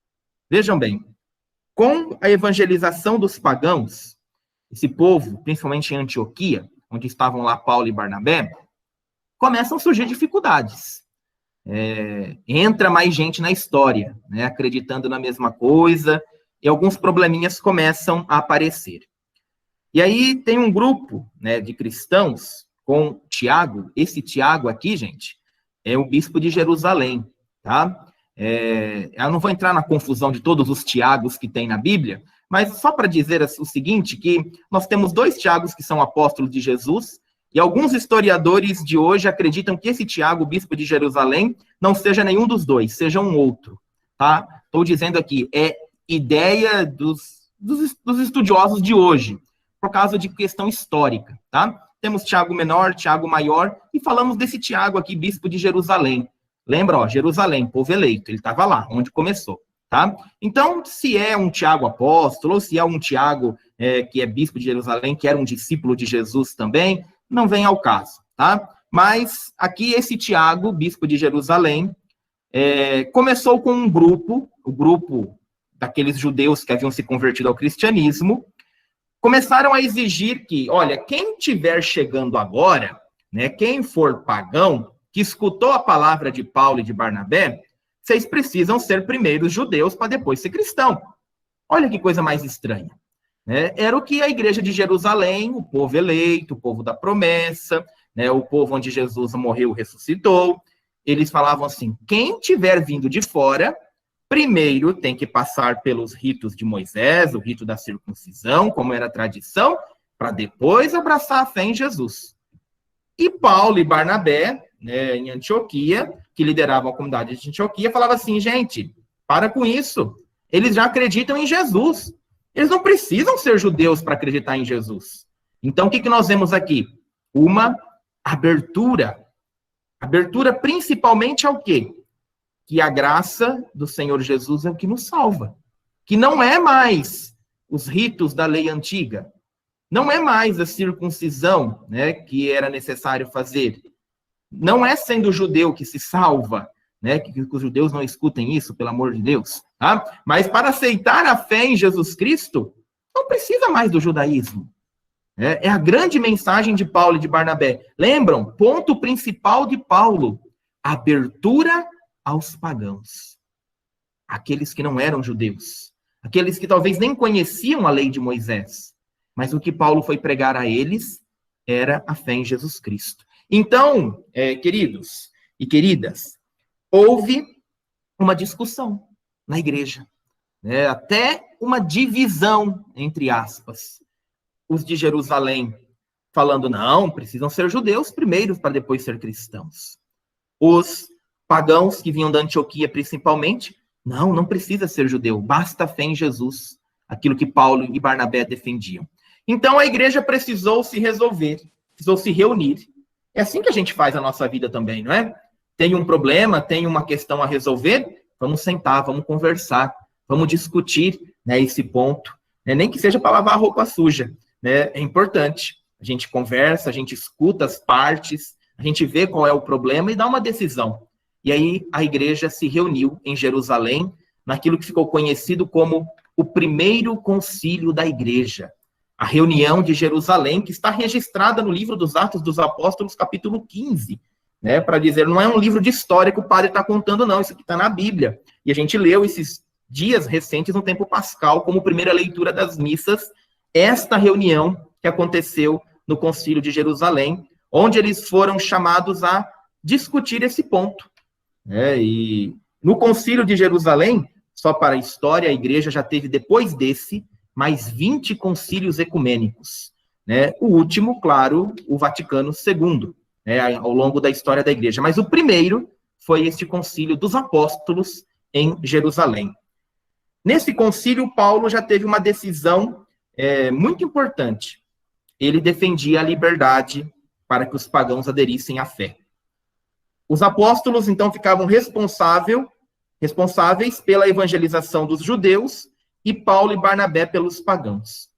Vejam bem, com a evangelização dos pagãos, esse povo, principalmente em Antioquia, onde estavam lá Paulo e Barnabé, começam a surgir dificuldades. Entra mais gente na história, né, acreditando na mesma coisa, e alguns probleminhas começam a aparecer. E aí tem um grupo, né, de cristãos com Tiago. Esse Tiago aqui, gente, é o bispo de Jerusalém, tá? Eu não vou entrar na confusão de todos os Tiagos que tem na Bíblia, mas só para dizer o seguinte, que nós temos 2 Tiagos que são apóstolos de Jesus, e alguns historiadores de hoje acreditam que esse Tiago, bispo de Jerusalém, não seja nenhum dos 2, seja um outro, tá? Estou dizendo aqui, é ideia dos estudiosos de hoje, por causa de questão histórica, tá? Temos Tiago menor, Tiago maior, e falamos desse Tiago aqui, bispo de Jerusalém. Lembra, ó, Jerusalém, povo eleito, ele estava lá, onde começou, tá? Então, se é um Tiago apóstolo, ou se é um Tiago que é bispo de Jerusalém, que era um discípulo de Jesus também, não vem ao caso, tá? Mas aqui esse Tiago, bispo de Jerusalém, começou com um grupo, o grupo daqueles judeus que haviam se convertido ao cristianismo, começaram a exigir que, olha, quem estiver chegando agora, né, quem for pagão, que escutou a palavra de Paulo e de Barnabé, vocês precisam ser primeiro judeus para depois ser cristão. Olha que coisa mais estranha. Era o que a igreja de Jerusalém, o povo eleito, o povo da promessa, né, o povo onde Jesus morreu e ressuscitou, eles falavam assim, quem tiver vindo de fora, primeiro tem que passar pelos ritos de Moisés, o rito da circuncisão, como era a tradição, para depois abraçar a fé em Jesus. E Paulo e Barnabé, né, em Antioquia, que lideravam a comunidade de Antioquia, falavam assim, gente, para com isso. Eles já acreditam em Jesus. Eles não precisam ser judeus para acreditar em Jesus. Então, o que nós vemos aqui? Uma abertura. Abertura principalmente ao quê? Que a graça do Senhor Jesus é o que nos salva. Que não é mais os ritos da lei antiga. Não é mais a circuncisão, né, que era necessário fazer. Não é sendo judeu que se salva, né, que os judeus não escutem isso, pelo amor de Deus. Tá? Mas para aceitar a fé em Jesus Cristo, não precisa mais do judaísmo. É a grande mensagem de Paulo e de Barnabé. Lembram? Ponto principal de Paulo: abertura aos pagãos. Aqueles que não eram judeus. Aqueles que talvez nem conheciam a lei de Moisés. Mas o que Paulo foi pregar a eles era a fé em Jesus Cristo. Então, queridos e queridas, houve uma discussão na igreja. Até uma divisão, entre aspas. Os de Jerusalém falando, não, precisam ser judeus primeiro para depois ser cristãos. Os pagãos que vinham da Antioquia, principalmente, não precisa ser judeu, basta a fé em Jesus, aquilo que Paulo e Barnabé defendiam. Então a igreja precisou se resolver, precisou se reunir. É assim que a gente faz a nossa vida também, não é? Tem um problema, tem uma questão a resolver, vamos sentar, vamos conversar, vamos discutir, esse ponto, nem que seja para lavar a roupa suja, é importante. A gente conversa, a gente escuta as partes, a gente vê qual é o problema e dá uma decisão. E aí a igreja se reuniu em Jerusalém, naquilo que ficou conhecido como o primeiro concílio da igreja. A reunião de Jerusalém, que está registrada no livro dos Atos dos Apóstolos, capítulo 15, para dizer, não é um livro de história que o padre está contando, não, isso aqui está na Bíblia. E a gente leu esses dias recentes, no tempo pascal, como primeira leitura das missas, esta reunião que aconteceu no concílio de Jerusalém, onde eles foram chamados a discutir esse ponto. E no concílio de Jerusalém, só para a história, a igreja já teve, depois desse, mais 20 concílios ecumênicos. O último, claro, o Vaticano II, ao longo da história da igreja. Mas o primeiro foi este concílio dos apóstolos em Jerusalém. Nesse concílio, Paulo já teve uma decisão muito importante. Ele defendia a liberdade para que os pagãos aderissem à fé. Os apóstolos, então, ficavam responsáveis pela evangelização dos judeus e Paulo e Barnabé pelos pagãos.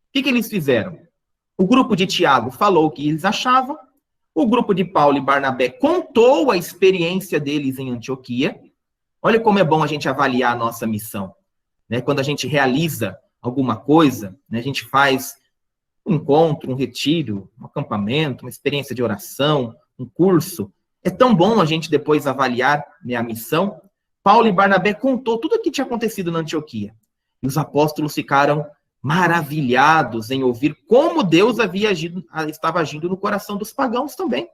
O que eles fizeram? O grupo de Tiago falou o que eles achavam, o grupo de Paulo e Barnabé contou a experiência deles em Antioquia. Olha como é bom a gente avaliar a nossa missão. Quando a gente realiza alguma coisa, a gente faz um encontro, um retiro, um acampamento, uma experiência de oração, um curso. É tão bom a gente depois avaliar a missão. Paulo e Barnabé contou tudo o que tinha acontecido na Antioquia. E os apóstolos ficaram maravilhados em ouvir como Deus estava agindo no coração dos pagãos também.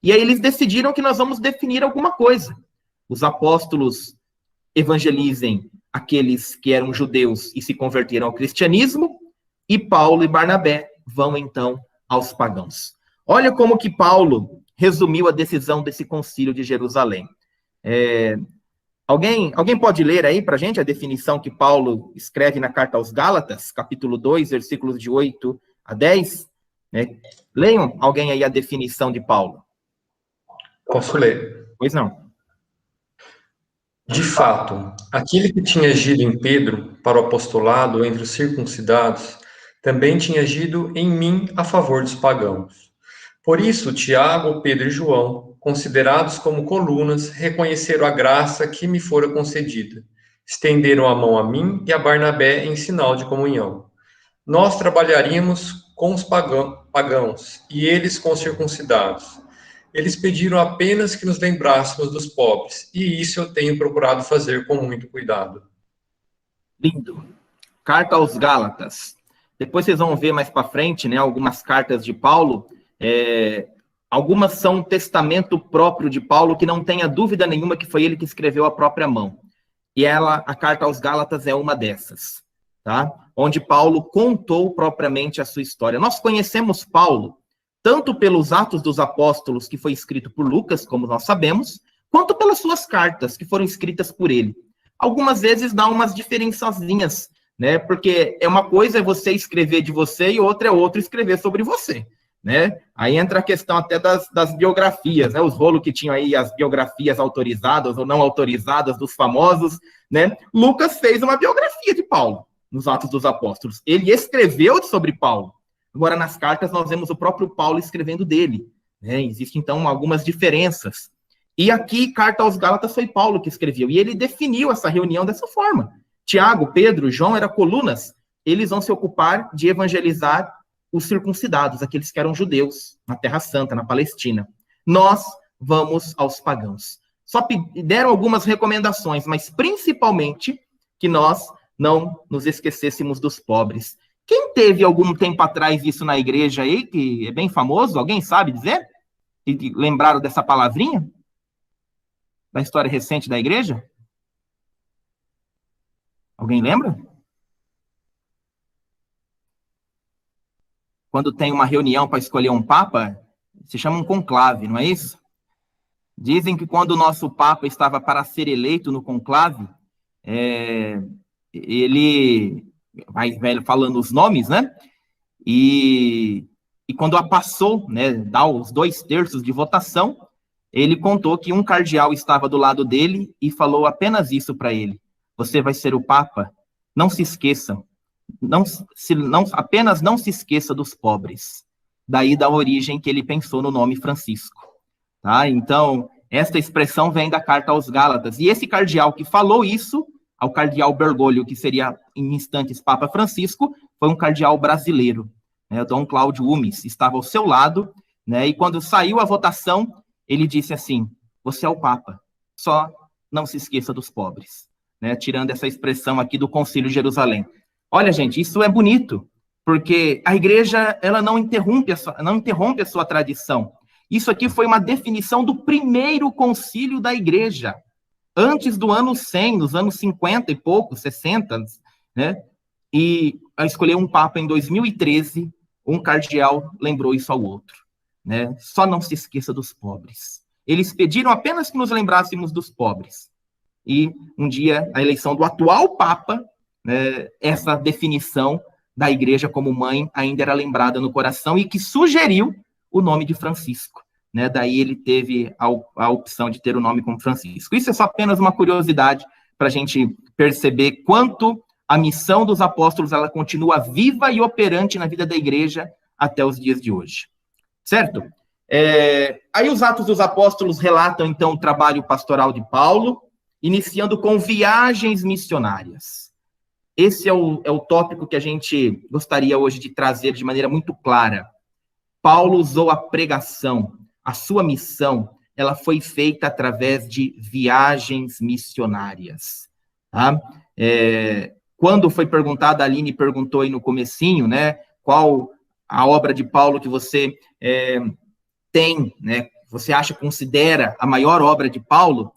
E aí eles decidiram que nós vamos definir alguma coisa. Os apóstolos evangelizem aqueles que eram judeus e se converteram ao cristianismo, e Paulo e Barnabé vão, então, aos pagãos. Olha como que Paulo resumiu a decisão desse concílio de Jerusalém. Alguém pode ler aí para a gente a definição que Paulo escreve na carta aos Gálatas, capítulo 2, versículos de 8 a 10? Leiam alguém aí a definição de Paulo. Posso ler? Pois não. De fato, aquele que tinha agido em Pedro para o apostolado entre os circuncidados, também tinha agido em mim a favor dos pagãos. Por isso, Tiago, Pedro e João, considerados como colunas, reconheceram a graça que me fora concedida. Estenderam a mão a mim e a Barnabé em sinal de comunhão. Nós trabalharíamos com os pagãos e eles com os circuncidados. Eles pediram apenas que nos lembrássemos dos pobres, e isso eu tenho procurado fazer com muito cuidado. Lindo. Carta aos Gálatas. Depois vocês vão ver mais para frente, algumas cartas de Paulo. Algumas são um testamento próprio de Paulo, que não tenha dúvida nenhuma que foi ele que escreveu a própria mão. E a carta aos Gálatas é uma dessas, tá? Onde Paulo contou propriamente a sua história. Nós conhecemos Paulo tanto pelos Atos dos Apóstolos, que foi escrito por Lucas, como nós sabemos, quanto pelas suas cartas, que foram escritas por ele. Algumas vezes dá umas diferençazinhas, porque uma coisa é você escrever de você e outra é outro escrever sobre você, Aí entra a questão até das biografias, os rolos que tinham aí, as biografias autorizadas ou não autorizadas dos famosos, Lucas fez uma biografia de Paulo nos Atos dos Apóstolos. Ele escreveu sobre Paulo. Agora, nas cartas, nós vemos o próprio Paulo escrevendo dele. Existem, então, algumas diferenças. E aqui, carta aos Gálatas, foi Paulo que escreveu. E ele definiu essa reunião dessa forma. Tiago, Pedro, João eram colunas. Eles vão se ocupar de evangelizar os circuncidados, aqueles que eram judeus, na Terra Santa, na Palestina. Nós vamos aos pagãos. Só deram algumas recomendações, mas principalmente que nós não nos esquecêssemos dos pobres. Quem teve algum tempo atrás isso na igreja aí, que é bem famoso? Alguém sabe dizer? E lembraram dessa palavrinha? Da história recente da igreja? Alguém lembra? Quando tem uma reunião para escolher um papa, se chama um conclave, não é isso? Dizem que quando o nosso papa estava para ser eleito no conclave, ele vai falando os nomes, né? E quando passou, né, dá os 2/3 de votação, ele contou que um cardeal estava do lado dele e falou apenas isso para ele: você vai ser o papa, não se esqueça, apenas não se esqueça dos pobres. Daí da origem que ele pensou no nome Francisco. Tá? Então, esta expressão vem da carta aos Gálatas. E esse cardeal que falou isso, ao cardeal Bergoglio, que seria em instantes Papa Francisco, foi um cardeal brasileiro, né? Dom Cláudio Umes, estava ao seu lado, né? E quando saiu a votação, ele disse assim: você é o Papa, só não se esqueça dos pobres, né? Tirando essa expressão aqui do Concílio de Jerusalém. Olha, gente, isso é bonito, porque a igreja, ela não interrompe a sua tradição. Isso aqui foi uma definição do primeiro concílio da igreja, antes do ano 100, nos anos 50 e pouco, 60, né? E a escolher um papa em 2013, um cardeal lembrou isso ao outro, né? Só não se esqueça dos pobres. Eles pediram apenas que nos lembrássemos dos pobres. E um dia, a eleição do atual papa, né, essa definição da igreja como mãe ainda era lembrada no coração e que sugeriu o nome de Francisco, né? Daí ele teve a opção de ter o nome como Francisco. Isso é só apenas uma curiosidade para a gente perceber quanto a missão dos apóstolos ela continua viva e operante na vida da igreja até os dias de hoje. Certo? Aí os Atos dos Apóstolos relatam, então, o trabalho pastoral de Paulo, iniciando com viagens missionárias. Esse é o tópico que a gente gostaria hoje de trazer de maneira muito clara. Paulo usou a pregação, a sua missão, ela foi feita através de viagens missionárias. Tá? Quando foi perguntada, a Aline perguntou aí no comecinho, né, qual a obra de Paulo que você tem, né, você considera a maior obra de Paulo?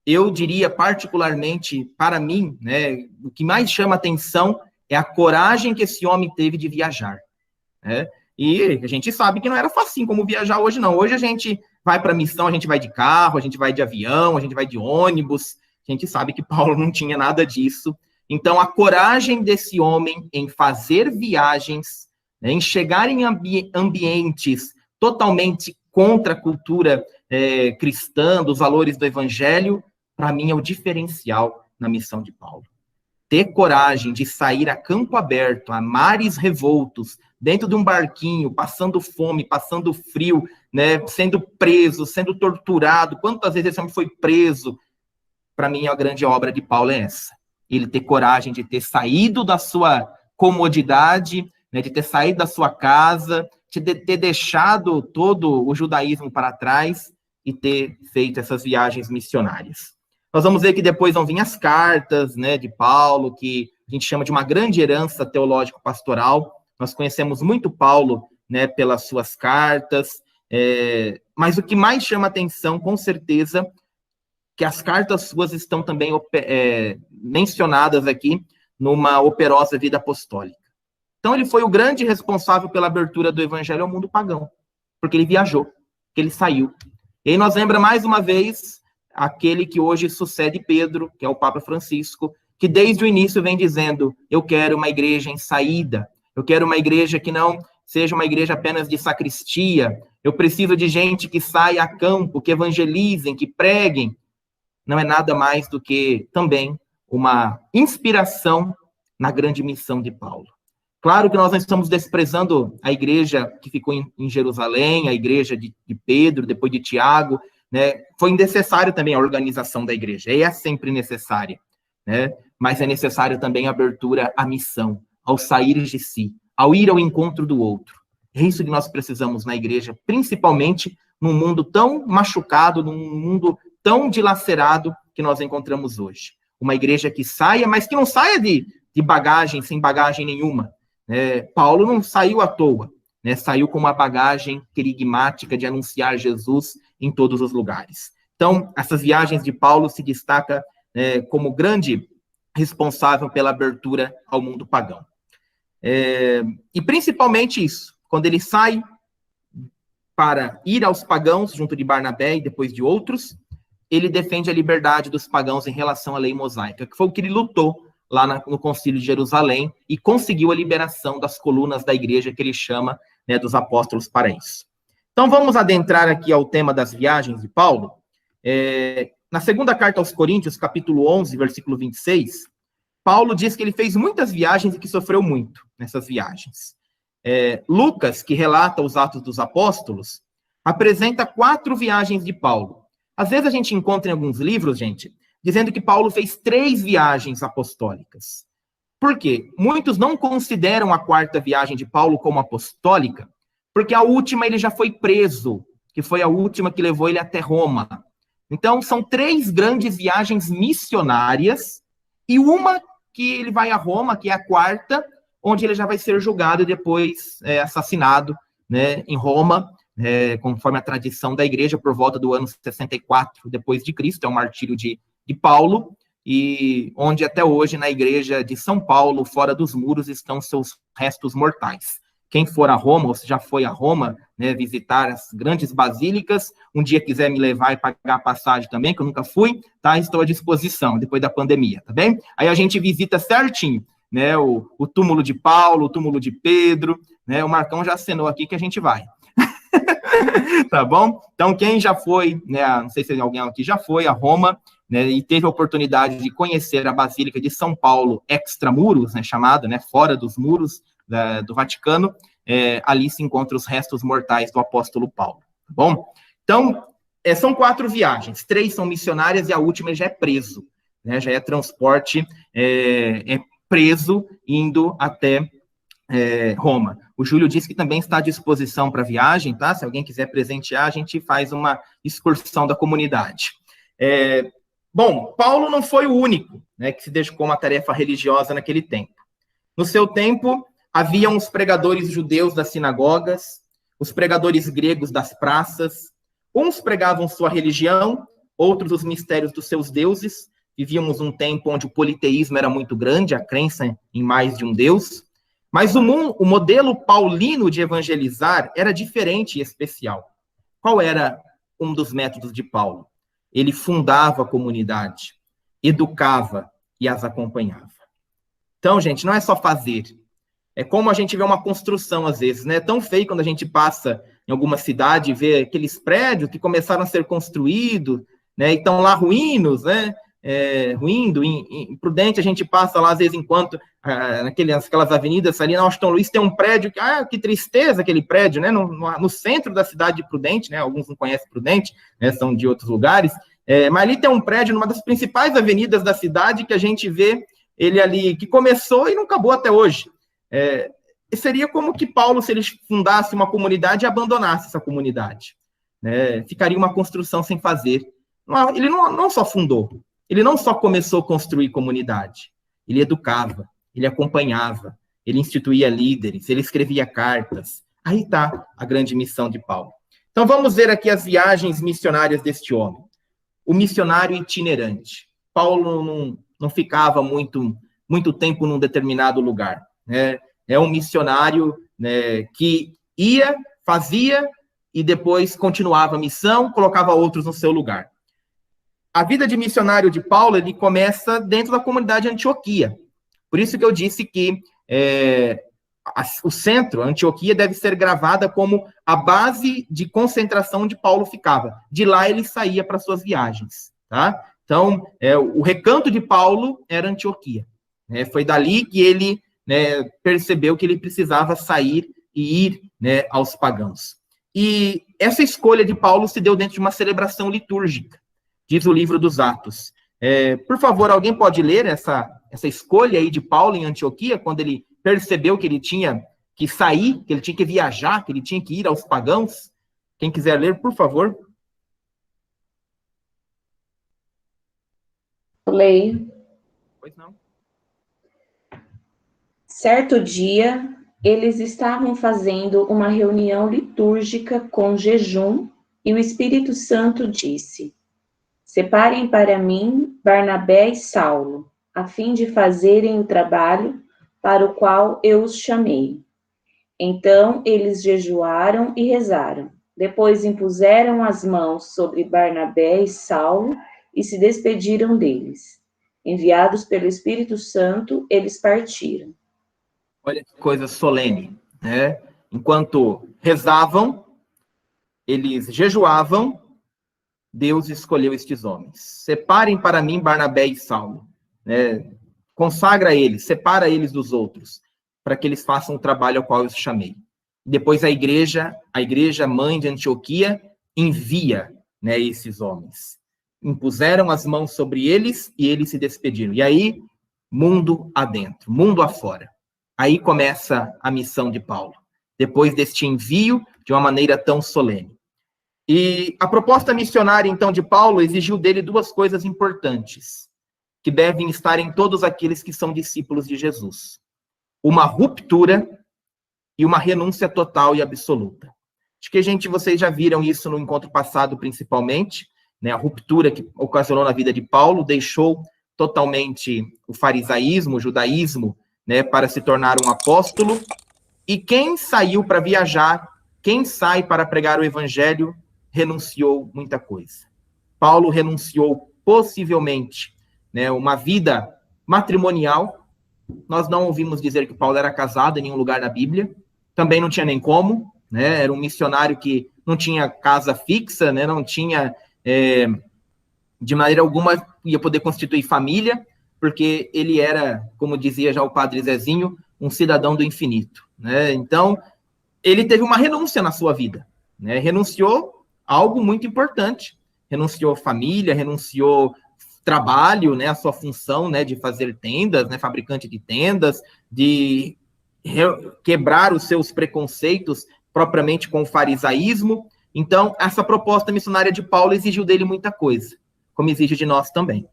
Eu diria particularmente, para mim, né, o que mais chama atenção é a coragem que esse homem teve de viajar, né? E a gente sabe que não era facinho como viajar hoje, não. Hoje a gente vai para a missão, a gente vai de carro, a gente vai de avião, a gente vai de ônibus. A gente sabe que Paulo não tinha nada disso. Então, a coragem desse homem em fazer viagens, né, em chegar em ambientes totalmente contra a cultura cristã, dos valores do evangelho, para mim é o diferencial na missão de Paulo. Ter coragem de sair a campo aberto, a mares revoltos, dentro de um barquinho, passando fome, passando frio, né, sendo preso, sendo torturado. Quantas vezes esse homem foi preso? Para mim, a grande obra de Paulo é essa. Ele ter coragem de ter saído da sua comodidade, né, de ter saído da sua casa, de ter deixado todo o judaísmo para trás e ter feito essas viagens missionárias. Nós vamos ver que depois vão vir as cartas, né, de Paulo, que a gente chama de uma grande herança teológico-pastoral. Nós conhecemos muito Paulo, né, pelas suas cartas, mas o que mais chama atenção, com certeza, que as cartas suas estão também mencionadas aqui numa operosa vida apostólica. Então, ele foi o grande responsável pela abertura do evangelho ao mundo pagão, porque ele viajou, porque ele saiu. E aí nós lembramos mais uma vez aquele que hoje sucede Pedro, que é o Papa Francisco, que desde o início vem dizendo: eu quero uma igreja em saída, eu quero uma igreja que não seja uma igreja apenas de sacristia, eu preciso de gente que saia a campo, que evangelizem, que preguem. Não é nada mais do que também uma inspiração na grande missão de Paulo. Claro que nós não estamos desprezando a igreja que ficou em Jerusalém, a igreja de Pedro, depois de Tiago, né? Foi necessário também a organização da igreja, é sempre necessária, né? Mas é necessário também a abertura à missão, ao sair de si, ao ir ao encontro do outro. É isso que nós precisamos na igreja, principalmente num mundo tão machucado, num mundo tão dilacerado que nós encontramos hoje. Uma igreja que saia, mas que não saia de bagagem, sem bagagem nenhuma. Paulo não saiu à toa, né? Saiu com uma bagagem querigmática de anunciar Jesus em todos os lugares. Então, essas viagens de Paulo se destacam como grande responsável pela abertura ao mundo pagão. E principalmente isso, quando ele sai para ir aos pagãos, junto de Barnabé e depois de outros, ele defende a liberdade dos pagãos em relação à lei mosaica, que foi o que ele lutou lá no Concílio de Jerusalém e conseguiu a liberação das colunas da igreja, que ele chama, né, dos apóstolos para isso. Então, vamos adentrar aqui ao tema das viagens de Paulo. Na segunda carta aos Coríntios, capítulo 11, versículo 26, Paulo diz que ele fez muitas viagens e que sofreu muito nessas viagens. Lucas, que relata os Atos dos Apóstolos, apresenta 4 viagens de Paulo. Às vezes a gente encontra em alguns livros, gente, dizendo que Paulo fez 3 viagens apostólicas. Por quê? Muitos não consideram a 4ª viagem de Paulo como apostólica, porque a última ele já foi preso, que foi a última que levou ele até Roma. Então, são 3 grandes viagens missionárias, e uma que ele vai a Roma, que é a 4ª, onde ele já vai ser julgado e depois assassinado, né, em Roma, conforme a tradição da igreja, por volta do ano 64 depois de Cristo, é o martírio de Paulo, e onde até hoje na igreja de São Paulo, fora dos muros, estão seus restos mortais. Quem for a Roma, ou se já foi a Roma, né, visitar as grandes basílicas, um dia quiser me levar e pagar a passagem também, que eu nunca fui, tá? Estou à disposição, depois da pandemia, tá bem? Aí a gente visita certinho, né, o túmulo de Paulo, o túmulo de Pedro, né? O Marcão já acenou aqui que a gente vai. Tá bom? Então, quem já foi, né, não sei se alguém aqui já foi a Roma, né, e teve a oportunidade de conhecer a Basílica de São Paulo extramuros, né, chamada, né, fora dos muros do Vaticano, ali se encontram os restos mortais do apóstolo Paulo, tá bom? Então, são 4 viagens, 3 são missionárias e a última já é preso, né, já é transporte, preso, indo até Roma. O Júlio disse que também está à disposição para viagem, tá? Se alguém quiser presentear, a gente faz uma excursão da comunidade. Bom, Paulo não foi o único, né, que se dedicou a uma tarefa religiosa naquele tempo. No seu tempo, haviam os pregadores judeus das sinagogas, os pregadores gregos das praças. Uns pregavam sua religião, outros os mistérios dos seus deuses. Vivíamos um tempo onde o politeísmo era muito grande, a crença em mais de um Deus. Mas o modelo paulino de evangelizar era diferente e especial. Qual era um dos métodos de Paulo? Ele fundava a comunidade, educava e as acompanhava. Então, gente, não é só fazer. É como a gente vê uma construção, às vezes, né? É tão feio quando a gente passa em alguma cidade e vê aqueles prédios que começaram a ser construídos, né? E estão lá ruínos, né? Ruindo, imprudente, a gente passa lá, às vezes, enquanto naquelas avenidas ali na Washington Luiz tem um prédio, que tristeza aquele prédio, né, no centro da cidade de Prudente, né, alguns não conhecem Prudente, né, são de outros lugares, mas ali tem um prédio numa das principais avenidas da cidade que a gente vê ele ali, que começou e não acabou até hoje. Seria como que Paulo, se ele fundasse uma comunidade e abandonasse essa comunidade, né, ficaria uma construção sem fazer. Ele não só fundou, ele não só começou a construir comunidade, ele educava, ele acompanhava, ele instituía líderes, ele escrevia cartas. Aí está a grande missão de Paulo. Então vamos ver aqui as viagens missionárias deste homem. O missionário itinerante. Paulo não ficava muito tempo num determinado lugar, né? É um missionário, né, que ia, fazia e depois continuava a missão, colocava outros no seu lugar. A vida de missionário de Paulo, ele começa dentro da comunidade de Antioquia. Por isso que eu disse que o centro, a Antioquia, deve ser gravada como a base de concentração onde Paulo ficava. De lá ele saía para suas viagens, tá? Então, o recanto de Paulo era Antioquia. Foi dali que ele, né, percebeu que ele precisava sair e ir, né, aos pagãos. E essa escolha de Paulo se deu dentro de uma celebração litúrgica. Diz o livro dos Atos. Por favor, alguém pode ler essa escolha aí de Paulo em Antioquia, quando ele percebeu que ele tinha que sair, que ele tinha que viajar, que ele tinha que ir aos pagãos. Quem quiser ler, por favor. Leio. Pois não. Certo dia, eles estavam fazendo uma reunião litúrgica com jejum e o Espírito Santo disse: separem para mim Barnabé e Saulo, a fim de fazerem o trabalho para o qual eu os chamei. Então eles jejuaram e rezaram. Depois impuseram as mãos sobre Barnabé e Saulo e se despediram deles. Enviados pelo Espírito Santo, eles partiram. Olha que coisa solene, né? Enquanto rezavam, eles jejuavam, Deus escolheu estes homens. Separem para mim Barnabé e Saulo, né? Consagra eles, separa eles dos outros, para que eles façam o trabalho ao qual eu os chamei. Depois a igreja mãe de Antioquia, envia, né, esses homens. Impuseram as mãos sobre eles e eles se despediram. E aí, mundo adentro, mundo afora. Aí começa a missão de Paulo, depois deste envio de uma maneira tão solene. E a proposta missionária, então, de Paulo exigiu dele duas coisas importantes, que devem estar em todos aqueles que são discípulos de Jesus. Uma ruptura e uma renúncia total e absoluta. Acho que vocês já viram isso no encontro passado, principalmente, né? A ruptura que ocasionou na vida de Paulo, deixou totalmente o farisaísmo, o judaísmo, né, para se tornar um apóstolo. E quem saiu para viajar, quem sai para pregar o evangelho, renunciou muita coisa. Paulo renunciou possivelmente, né, uma vida matrimonial. Nós não ouvimos dizer que Paulo era casado em nenhum lugar na Bíblia. Também não tinha nem como, né? Era um missionário que não tinha casa fixa, né? Não tinha, de maneira alguma, ia poder constituir família, porque ele era, como dizia já o padre Zezinho, um cidadão do infinito, né? Então, ele teve uma renúncia na sua vida, né? Renunciou a algo muito importante, renunciou família, renunciou trabalho, né? A sua função, né? De fazer tendas, né? Fabricante de tendas, de quebrar os seus preconceitos propriamente com o farisaísmo. Então, essa proposta missionária de Paulo exigiu dele muita coisa, como exige de nós também.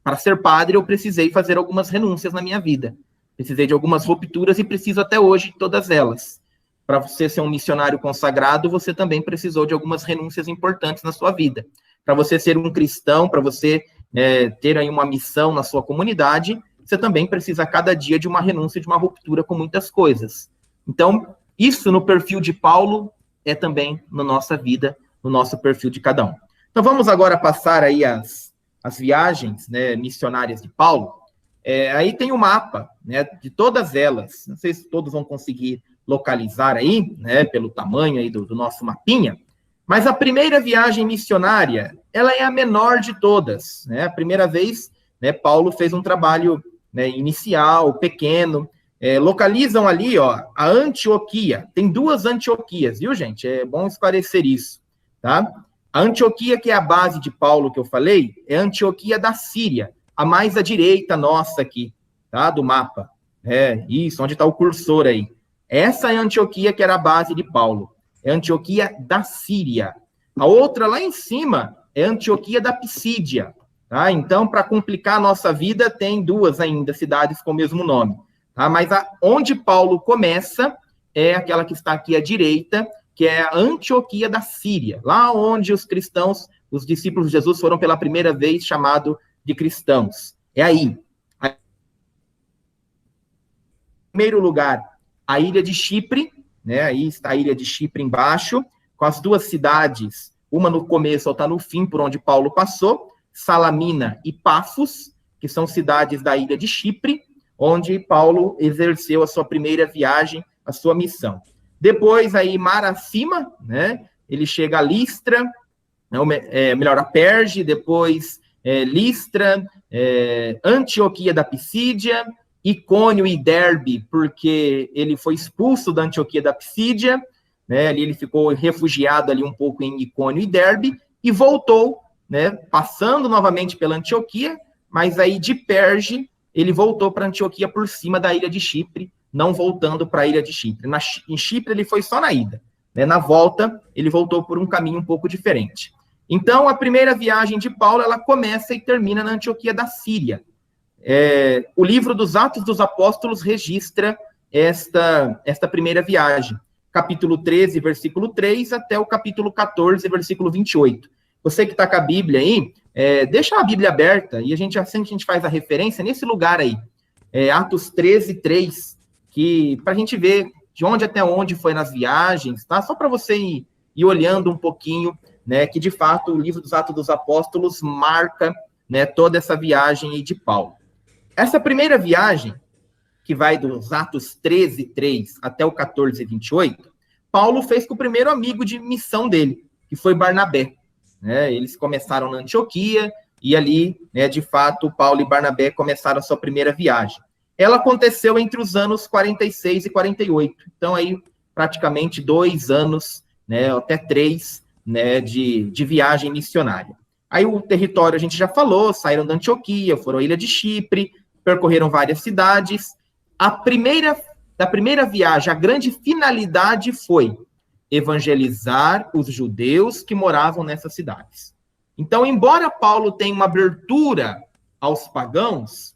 Para ser padre, eu precisei fazer algumas renúncias na minha vida. Precisei de algumas rupturas e preciso até hoje de todas elas. Para você ser um missionário consagrado, você também precisou de algumas renúncias importantes na sua vida. Para você ser um cristão, para você ter aí uma missão na sua comunidade, você também precisa, a cada dia, de uma renúncia, de uma ruptura com muitas coisas. Então, isso no perfil de Paulo é também na nossa vida, no nosso perfil de cada um. Então, vamos agora passar aí as viagens, né, missionárias de Paulo. Aí tem o mapa, né, de todas elas. Não sei se todos vão conseguir localizar aí, né, pelo tamanho aí do nosso mapinha, mas a primeira viagem missionária, ela é a menor de todas, né? A primeira vez, né, Paulo fez um trabalho, né, inicial, pequeno. Localizam ali, ó, a Antioquia. Tem duas Antioquias, viu, gente? É bom esclarecer isso, tá? A Antioquia, que é a base de Paulo que eu falei, é a Antioquia da Síria, a mais à direita nossa aqui, tá? Do mapa. Isso, onde está o cursor aí. Essa é a Antioquia que era a base de Paulo. É a Antioquia da Síria. A outra lá em cima é a Antioquia da Pisídia, tá? Então, para complicar a nossa vida, tem duas ainda cidades com o mesmo nome, tá? Mas onde Paulo começa é aquela que está aqui à direita, que é a Antioquia da Síria, lá onde os cristãos, os discípulos de Jesus, foram pela primeira vez chamados de cristãos. É aí. Em primeiro lugar, a ilha de Chipre, né? Aí está a ilha de Chipre embaixo, com as duas cidades, uma no começo, outra no fim, por onde Paulo passou, Salamina e Pafos, que são cidades da ilha de Chipre, onde Paulo exerceu a sua primeira viagem, a sua missão. Depois, aí, mar acima, né? Ele chega a Listra, melhor, a Perge, depois Listra, Antioquia da Pisídia, Icônio e Derbe, porque ele foi expulso da Antioquia da Pisídia, né? Ali ele ficou refugiado ali um pouco em Icônio e Derbe, e voltou, né? Passando novamente pela Antioquia, mas aí de Perge, ele voltou para Antioquia por cima da ilha de Chipre, não voltando para a ilha de Chipre. Em Chipre, ele foi só na ida. Né? Na volta, ele voltou por um caminho um pouco diferente. Então, a primeira viagem de Paulo, ela começa e termina na Antioquia da Síria. O livro dos Atos dos Apóstolos registra esta primeira viagem. Capítulo 13, versículo 3, até o capítulo 14, versículo 28. Você que está com a Bíblia aí, deixa a Bíblia aberta, e assim a gente faz a referência nesse lugar aí. Atos 13, 3, para a gente ver de onde até onde foi nas viagens, tá? Só para você ir olhando um pouquinho, né, que de fato o livro dos Atos dos Apóstolos marca, né, toda essa viagem aí de Paulo. Essa primeira viagem, que vai dos Atos 13, 3 até o 14, 28, Paulo fez com o primeiro amigo de missão dele, que foi Barnabé. Né? Eles começaram na Antioquia, e ali, né, de fato, Paulo e Barnabé começaram a sua primeira viagem. Ela aconteceu entre os anos 46 e 48, então aí praticamente 2 anos, né, até 3, né, de viagem missionária. Aí o território a gente já falou, saíram da Antioquia, foram à ilha de Chipre, percorreram várias cidades. Da primeira viagem, a grande finalidade foi evangelizar os judeus que moravam nessas cidades. Então, embora Paulo tenha uma abertura aos pagãos,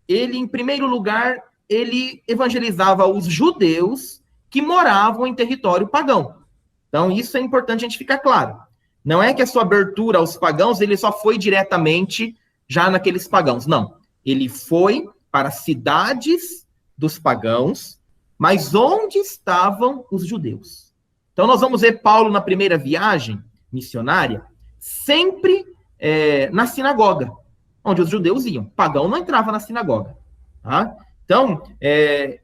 ele, em primeiro lugar, ele evangelizava os judeus que moravam em território pagão. Então, isso é importante a gente ficar claro. Não é que a sua abertura aos pagãos, ele só foi diretamente já naqueles pagãos. Não. Ele foi para cidades dos pagãos, mas onde estavam os judeus? Então, nós vamos ver Paulo na primeira viagem missionária, sempre na sinagoga, onde os judeus iam. Pagão não entrava na sinagoga. Tá? Então,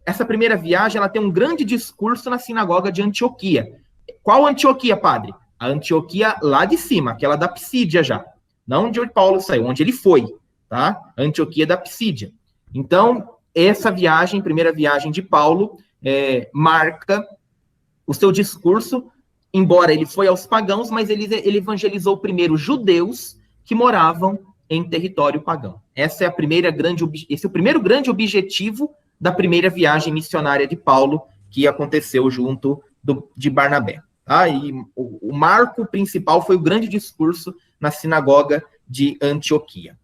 essa primeira viagem, ela tem um grande discurso na sinagoga de Antioquia. Qual Antioquia, padre? A Antioquia lá de cima, aquela da Psídia já. Não de onde Paulo saiu, onde ele foi. Tá? Antioquia da Psídia. Então, essa viagem, primeira viagem de Paulo, marca o seu discurso, embora ele foi aos pagãos, mas ele evangelizou primeiro judeus que moravam em território pagão. Esse é o primeiro grande objetivo da primeira viagem missionária de Paulo, que aconteceu junto de Barnabé. Tá? E o marco principal foi o grande discurso na sinagoga de Antioquia.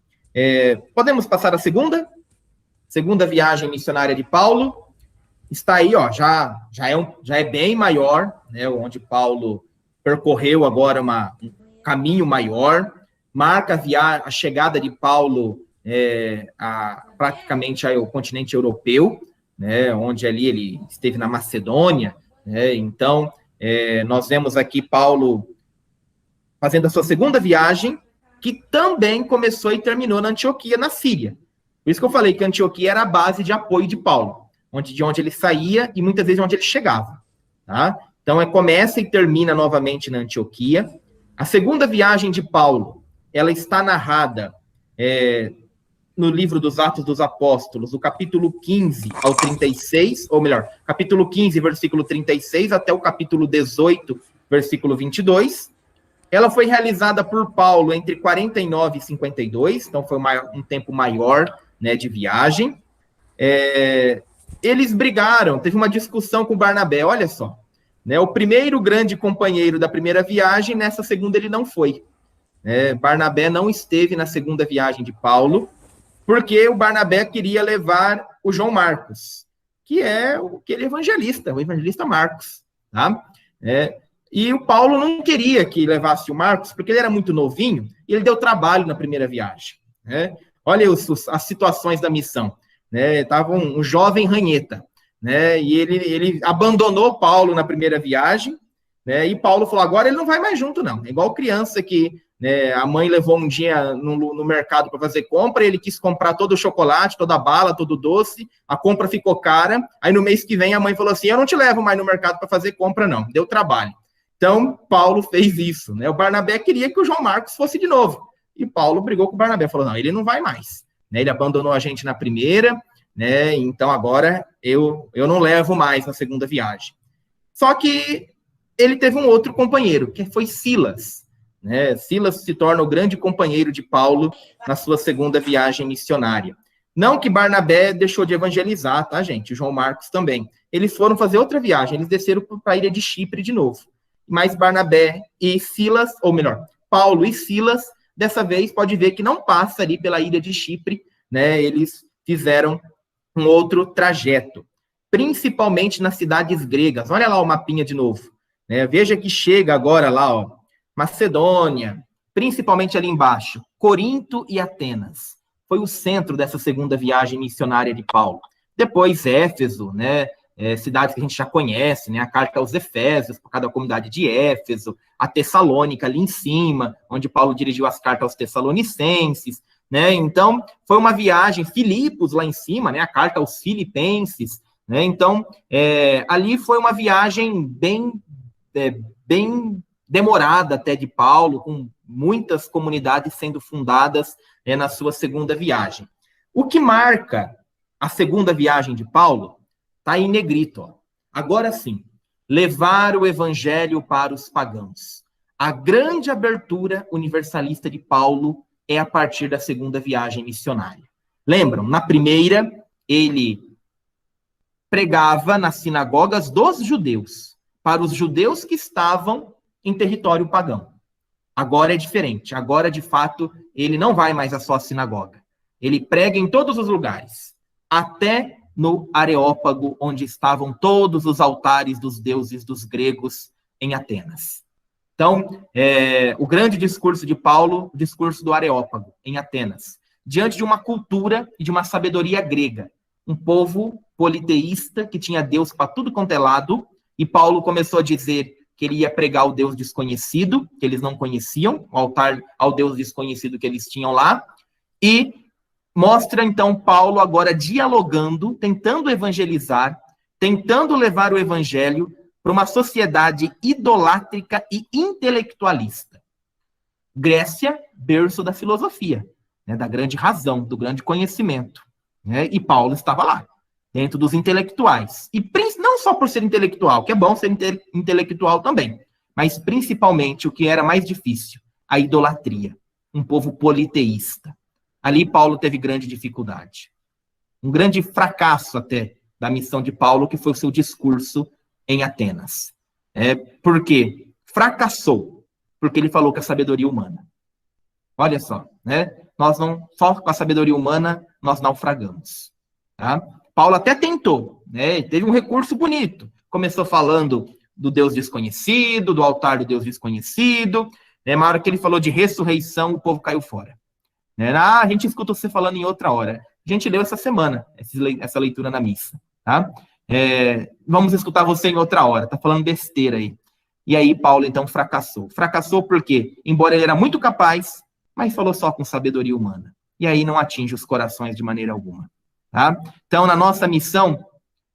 Podemos passar a segunda? Segunda viagem missionária de Paulo. Está aí, ó, já é bem maior, né, onde Paulo percorreu agora um caminho maior, marca a chegada de Paulo praticamente ao continente europeu, né, onde ali ele esteve na Macedônia, né, então nós vemos aqui Paulo fazendo a sua segunda viagem, que também começou e terminou na Antioquia, na Síria. Por isso que eu falei que a Antioquia era a base de apoio de Paulo, de onde ele saía e muitas vezes onde ele chegava. Tá? Então, começa e termina novamente na Antioquia. A segunda viagem de Paulo, ela está narrada no livro dos Atos dos Apóstolos, do capítulo 15 ao 36, ou melhor, capítulo 15, versículo 36, até o capítulo 18, versículo 22. Ela foi realizada por Paulo entre 49 e 52, então foi um tempo maior, né, de viagem. Eles brigaram, teve uma discussão com Barnabé, olha só, né, o primeiro grande companheiro da primeira viagem, nessa segunda ele não foi. Barnabé não esteve na segunda viagem de Paulo, porque o Barnabé queria levar o João Marcos, que é aquele evangelista, o evangelista Marcos, tá? E o Paulo não queria que levasse o Marcos, porque ele era muito novinho, e ele deu trabalho na primeira viagem. Né? Olha as situações da missão. Estava um jovem ranheta, né? E ele abandonou Paulo na primeira viagem, né? E Paulo falou, agora ele não vai mais junto, não. É igual criança que, né, a mãe levou um dia no mercado para fazer compra, ele quis comprar todo o chocolate, toda a bala, todo o doce, a compra ficou cara, aí no mês que vem a mãe falou assim, eu não te levo mais no mercado para fazer compra, não, deu trabalho. Então, Paulo fez isso, né? O Barnabé queria que o João Marcos fosse de novo, e Paulo brigou com o Barnabé, falou, não, ele não vai mais. Né? Ele abandonou a gente na primeira, né? Então agora eu não levo mais na segunda viagem. Só que ele teve um outro companheiro, que foi Silas. Né? Silas se torna o grande companheiro de Paulo na sua segunda viagem missionária. Não que Barnabé deixou de evangelizar, tá, gente? João Marcos também. Eles foram fazer outra viagem, eles desceram para a ilha de Chipre de novo. Mas Barnabé e Silas, ou melhor, Paulo e Silas, dessa vez pode ver que não passa ali pela ilha de Chipre, né? Eles fizeram um outro trajeto, principalmente nas cidades gregas. Olha lá o mapinha de novo, né? Veja que chega agora lá, ó, Macedônia, principalmente ali embaixo, Corinto e Atenas. Foi o centro dessa segunda viagem missionária de Paulo. Depois Éfeso, né? Cidades que a gente já conhece, né? A carta aos Efésios, por causa da comunidade de Éfeso, a Tessalônica ali em cima, onde Paulo dirigiu as cartas aos Tessalonicenses, né? Então, foi uma viagem, Filipos lá em cima, né? A carta aos Filipenses, né? Então, ali foi uma viagem bem demorada até de Paulo, com muitas comunidades sendo fundadas na sua segunda viagem. O que marca a segunda viagem de Paulo está em negrito. Ó. Agora sim, levar o evangelho para os pagãos. A grande abertura universalista de Paulo é a partir da segunda viagem missionária. Lembram? Na primeira, ele pregava nas sinagogas dos judeus, para os judeus que estavam em território pagão. Agora é diferente. Agora, de fato, ele não vai mais à sua sinagoga. Ele prega em todos os lugares, até no Areópago, onde estavam todos os altares dos deuses dos gregos em Atenas. Então, o grande discurso de Paulo, o discurso do Areópago, em Atenas, diante de uma cultura e de uma sabedoria grega, um povo politeísta que tinha Deus para tudo quanto é lado, e Paulo começou a dizer que ele ia pregar o Deus desconhecido, que eles não conheciam, o altar ao Deus desconhecido que eles tinham lá, e mostra, então, Paulo agora dialogando, tentando evangelizar, tentando levar o evangelho para uma sociedade idolátrica e intelectualista. Grécia, berço da filosofia, né, da grande razão, do grande conhecimento. Né, e Paulo estava lá, dentro dos intelectuais. E não só por ser intelectual, que é bom ser intelectual também, mas principalmente o que era mais difícil, a idolatria. Um povo politeísta. Ali Paulo teve grande dificuldade. Um grande fracasso até da missão de Paulo, que foi o seu discurso em Atenas. Por quê? Fracassou, porque ele falou com a sabedoria humana. Olha só, né? Nós não, só com a sabedoria humana, nós naufragamos. Tá? Paulo até tentou, né? Teve um recurso bonito. Começou falando do Deus desconhecido, do altar do Deus desconhecido. Né? Na hora que ele falou de ressurreição, o povo caiu fora. A gente escuta você falando em outra hora. A gente leu essa semana, essa leitura na missa. Tá? Vamos escutar você em outra hora. Tá falando besteira aí. E aí Paulo, então, fracassou. Fracassou porque, embora ele era muito capaz, mas falou só com sabedoria humana. E aí não atinge os corações de maneira alguma. Tá? Então, na nossa missão,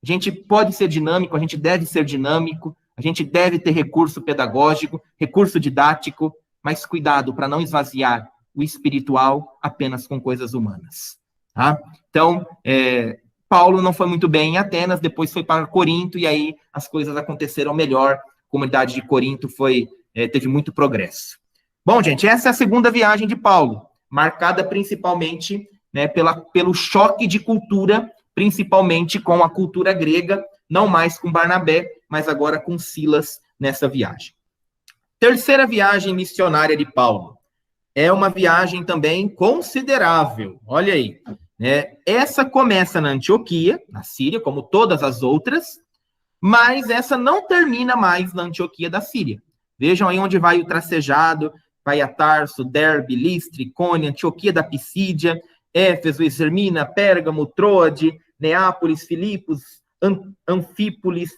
a gente pode ser dinâmico, a gente deve ser dinâmico, a gente deve ter recurso pedagógico, recurso didático, mas cuidado para não esvaziar o espiritual apenas com coisas humanas. Tá? Então, Paulo não foi muito bem em Atenas, depois foi para Corinto, e aí as coisas aconteceram melhor. A comunidade de Corinto teve muito progresso. Bom, gente, essa é a segunda viagem de Paulo, marcada principalmente, né, pelo choque de cultura, principalmente com a cultura grega, não mais com Barnabé, mas agora com Silas nessa viagem. Terceira viagem missionária de Paulo. É uma viagem também considerável. Olha aí. Né? Essa começa na Antioquia, na Síria, como todas as outras, mas essa não termina mais na Antioquia da Síria. Vejam aí onde vai o tracejado, vai a Tarso, Derbe, Listra, Icônia, Antioquia da Pisídia, Éfeso, Esmirna, Pérgamo, Troade, Neápolis, Filipos, Anfípolis,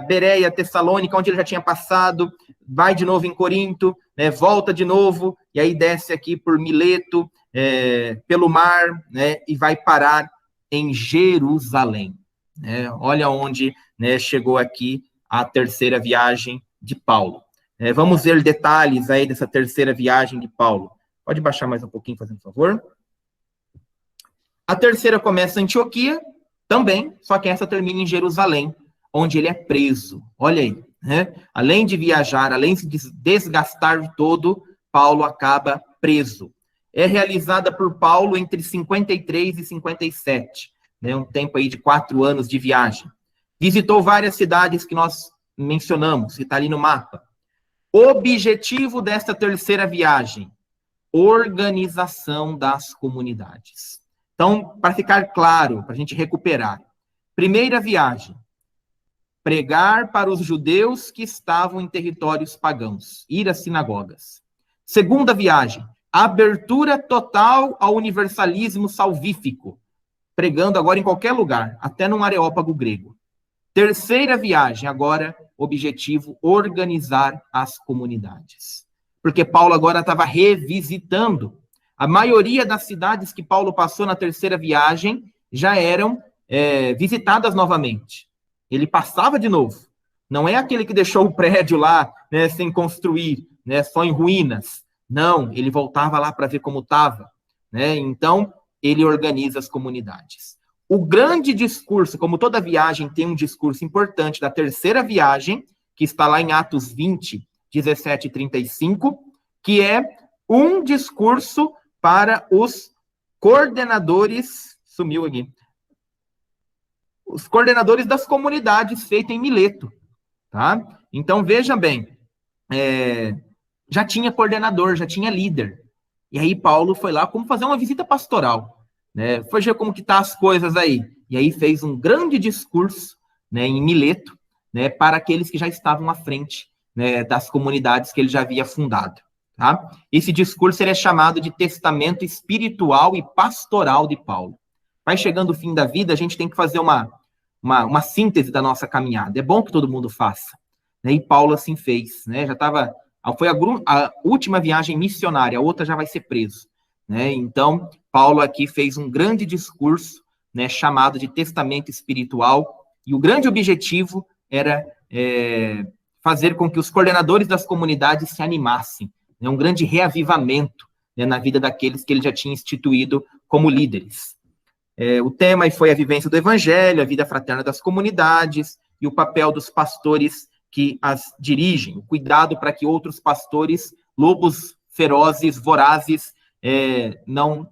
Bereia, Tessalônica, onde ele já tinha passado, vai de novo em Corinto, né, volta de novo, e aí desce aqui por Mileto, pelo mar, né, e vai parar em Jerusalém. Né? Olha onde, né, chegou aqui a terceira viagem de Paulo. Vamos ver detalhes aí dessa terceira viagem de Paulo. Pode baixar mais um pouquinho, fazendo favor. A terceira começa em Antioquia, também, só que essa termina em Jerusalém, onde ele é preso. Olha aí, né? Além de viajar, além de se desgastar todo, Paulo acaba preso. é realizada por Paulo entre 53 e 57, né, um tempo aí de 4 anos de viagem. Visitou várias cidades que nós mencionamos, que está ali no mapa. Objetivo desta terceira viagem, organização das comunidades. Então, para ficar claro, para a gente recuperar, primeira viagem, pregar para os judeus que estavam em territórios pagãos, ir às sinagogas. Segunda viagem, abertura total ao universalismo salvífico, pregando agora em qualquer lugar, até num areópago grego. Terceira viagem, agora, objetivo, organizar as comunidades. Porque Paulo agora estava revisitando. A maioria das cidades que Paulo passou na terceira viagem já eram visitadas novamente. Ele passava de novo. Não é aquele que deixou o prédio lá, né, sem construir, né, só em ruínas. Não, ele voltava lá para ver como estava. Né? Então, ele organiza as comunidades. O grande discurso, como toda viagem tem um discurso importante da terceira viagem, que está lá em Atos 20, 17 e 35, que é um discurso para os coordenadores, sumiu aqui, os coordenadores das comunidades feita em Mileto, tá? Então, veja bem, já tinha coordenador, já tinha líder, e aí Paulo foi lá como fazer uma visita pastoral, né? Foi ver como que tá as coisas aí, e aí fez um grande discurso, né, em Mileto, né, para aqueles que já estavam à frente, né, das comunidades que ele já havia fundado. Tá? Esse discurso ele é chamado de testamento espiritual e pastoral de Paulo. Vai chegando o fim da vida, a gente tem que fazer uma síntese da nossa caminhada. É bom que todo mundo faça. Né? E Paulo assim fez. Né? Foi a última viagem missionária, a outra já vai ser preso. Né? Então, Paulo aqui fez um grande discurso, né, chamado de testamento espiritual, e o grande objetivo era fazer com que os coordenadores das comunidades se animassem. Um grande reavivamento, né, na vida daqueles que ele já tinha instituído como líderes. O tema foi a vivência do evangelho, a vida fraterna das comunidades e o papel dos pastores que as dirigem, o cuidado para que outros pastores, lobos ferozes, vorazes, não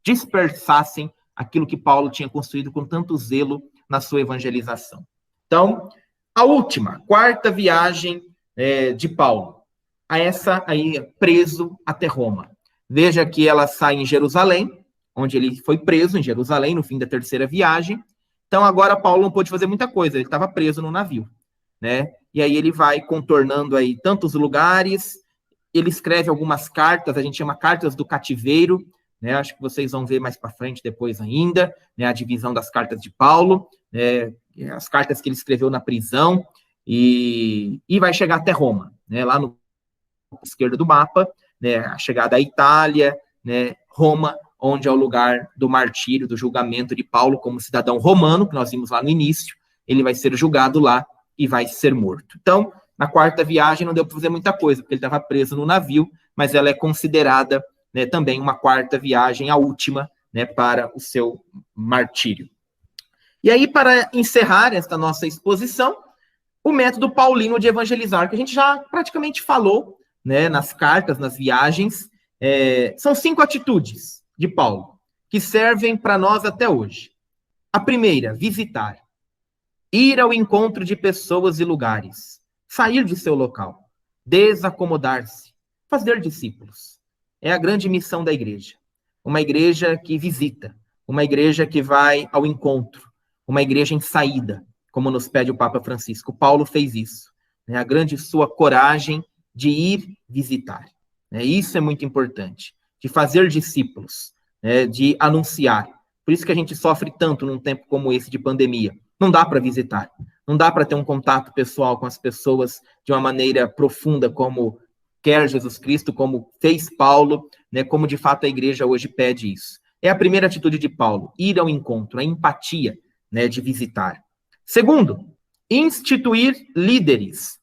dispersassem aquilo que Paulo tinha construído com tanto zelo na sua evangelização. Então, a última, quarta viagem de Paulo, a essa aí preso até Roma. Veja que ela sai em Jerusalém, onde ele foi preso em Jerusalém no fim da terceira viagem. Então agora Paulo não pôde fazer muita coisa, ele estava preso no navio, né? E aí ele vai contornando aí tantos lugares, ele escreve algumas cartas, a gente chama cartas do cativeiro, né? Acho que vocês vão ver mais para frente depois ainda, né? A divisão das cartas de Paulo, as cartas que ele escreveu na prisão, e vai chegar até Roma, né? Lá no esquerda do mapa, né, a chegada à Itália, né, Roma, onde é o lugar do martírio, do julgamento de Paulo como cidadão romano, que nós vimos lá no início, ele vai ser julgado lá e vai ser morto. Então, na quarta viagem não deu para fazer muita coisa, porque ele estava preso no navio, mas ela é considerada, né, também uma quarta viagem, a última, né, para o seu martírio. E aí, para encerrar esta nossa exposição, o método paulino de evangelizar, que a gente já praticamente falou, né, nas cartas, nas viagens, são 5 atitudes de Paulo, que servem para nós até hoje. A primeira, visitar. Ir ao encontro de pessoas e lugares. Sair de seu local. Desacomodar-se. Fazer discípulos. É a grande missão da igreja. Uma igreja que visita. Uma igreja que vai ao encontro. Uma igreja em saída, como nos pede o Papa Francisco. Paulo fez isso. A grande sua coragem de ir visitar. Isso é muito importante. De fazer discípulos, de anunciar. Por isso que a gente sofre tanto num tempo como esse de pandemia. Não dá para visitar. Não dá para ter um contato pessoal com as pessoas de uma maneira profunda, como quer Jesus Cristo, como fez Paulo, né, como de fato a igreja hoje pede isso. É a primeira atitude de Paulo, ir ao encontro, a empatia, né, de visitar. Segundo, instituir líderes.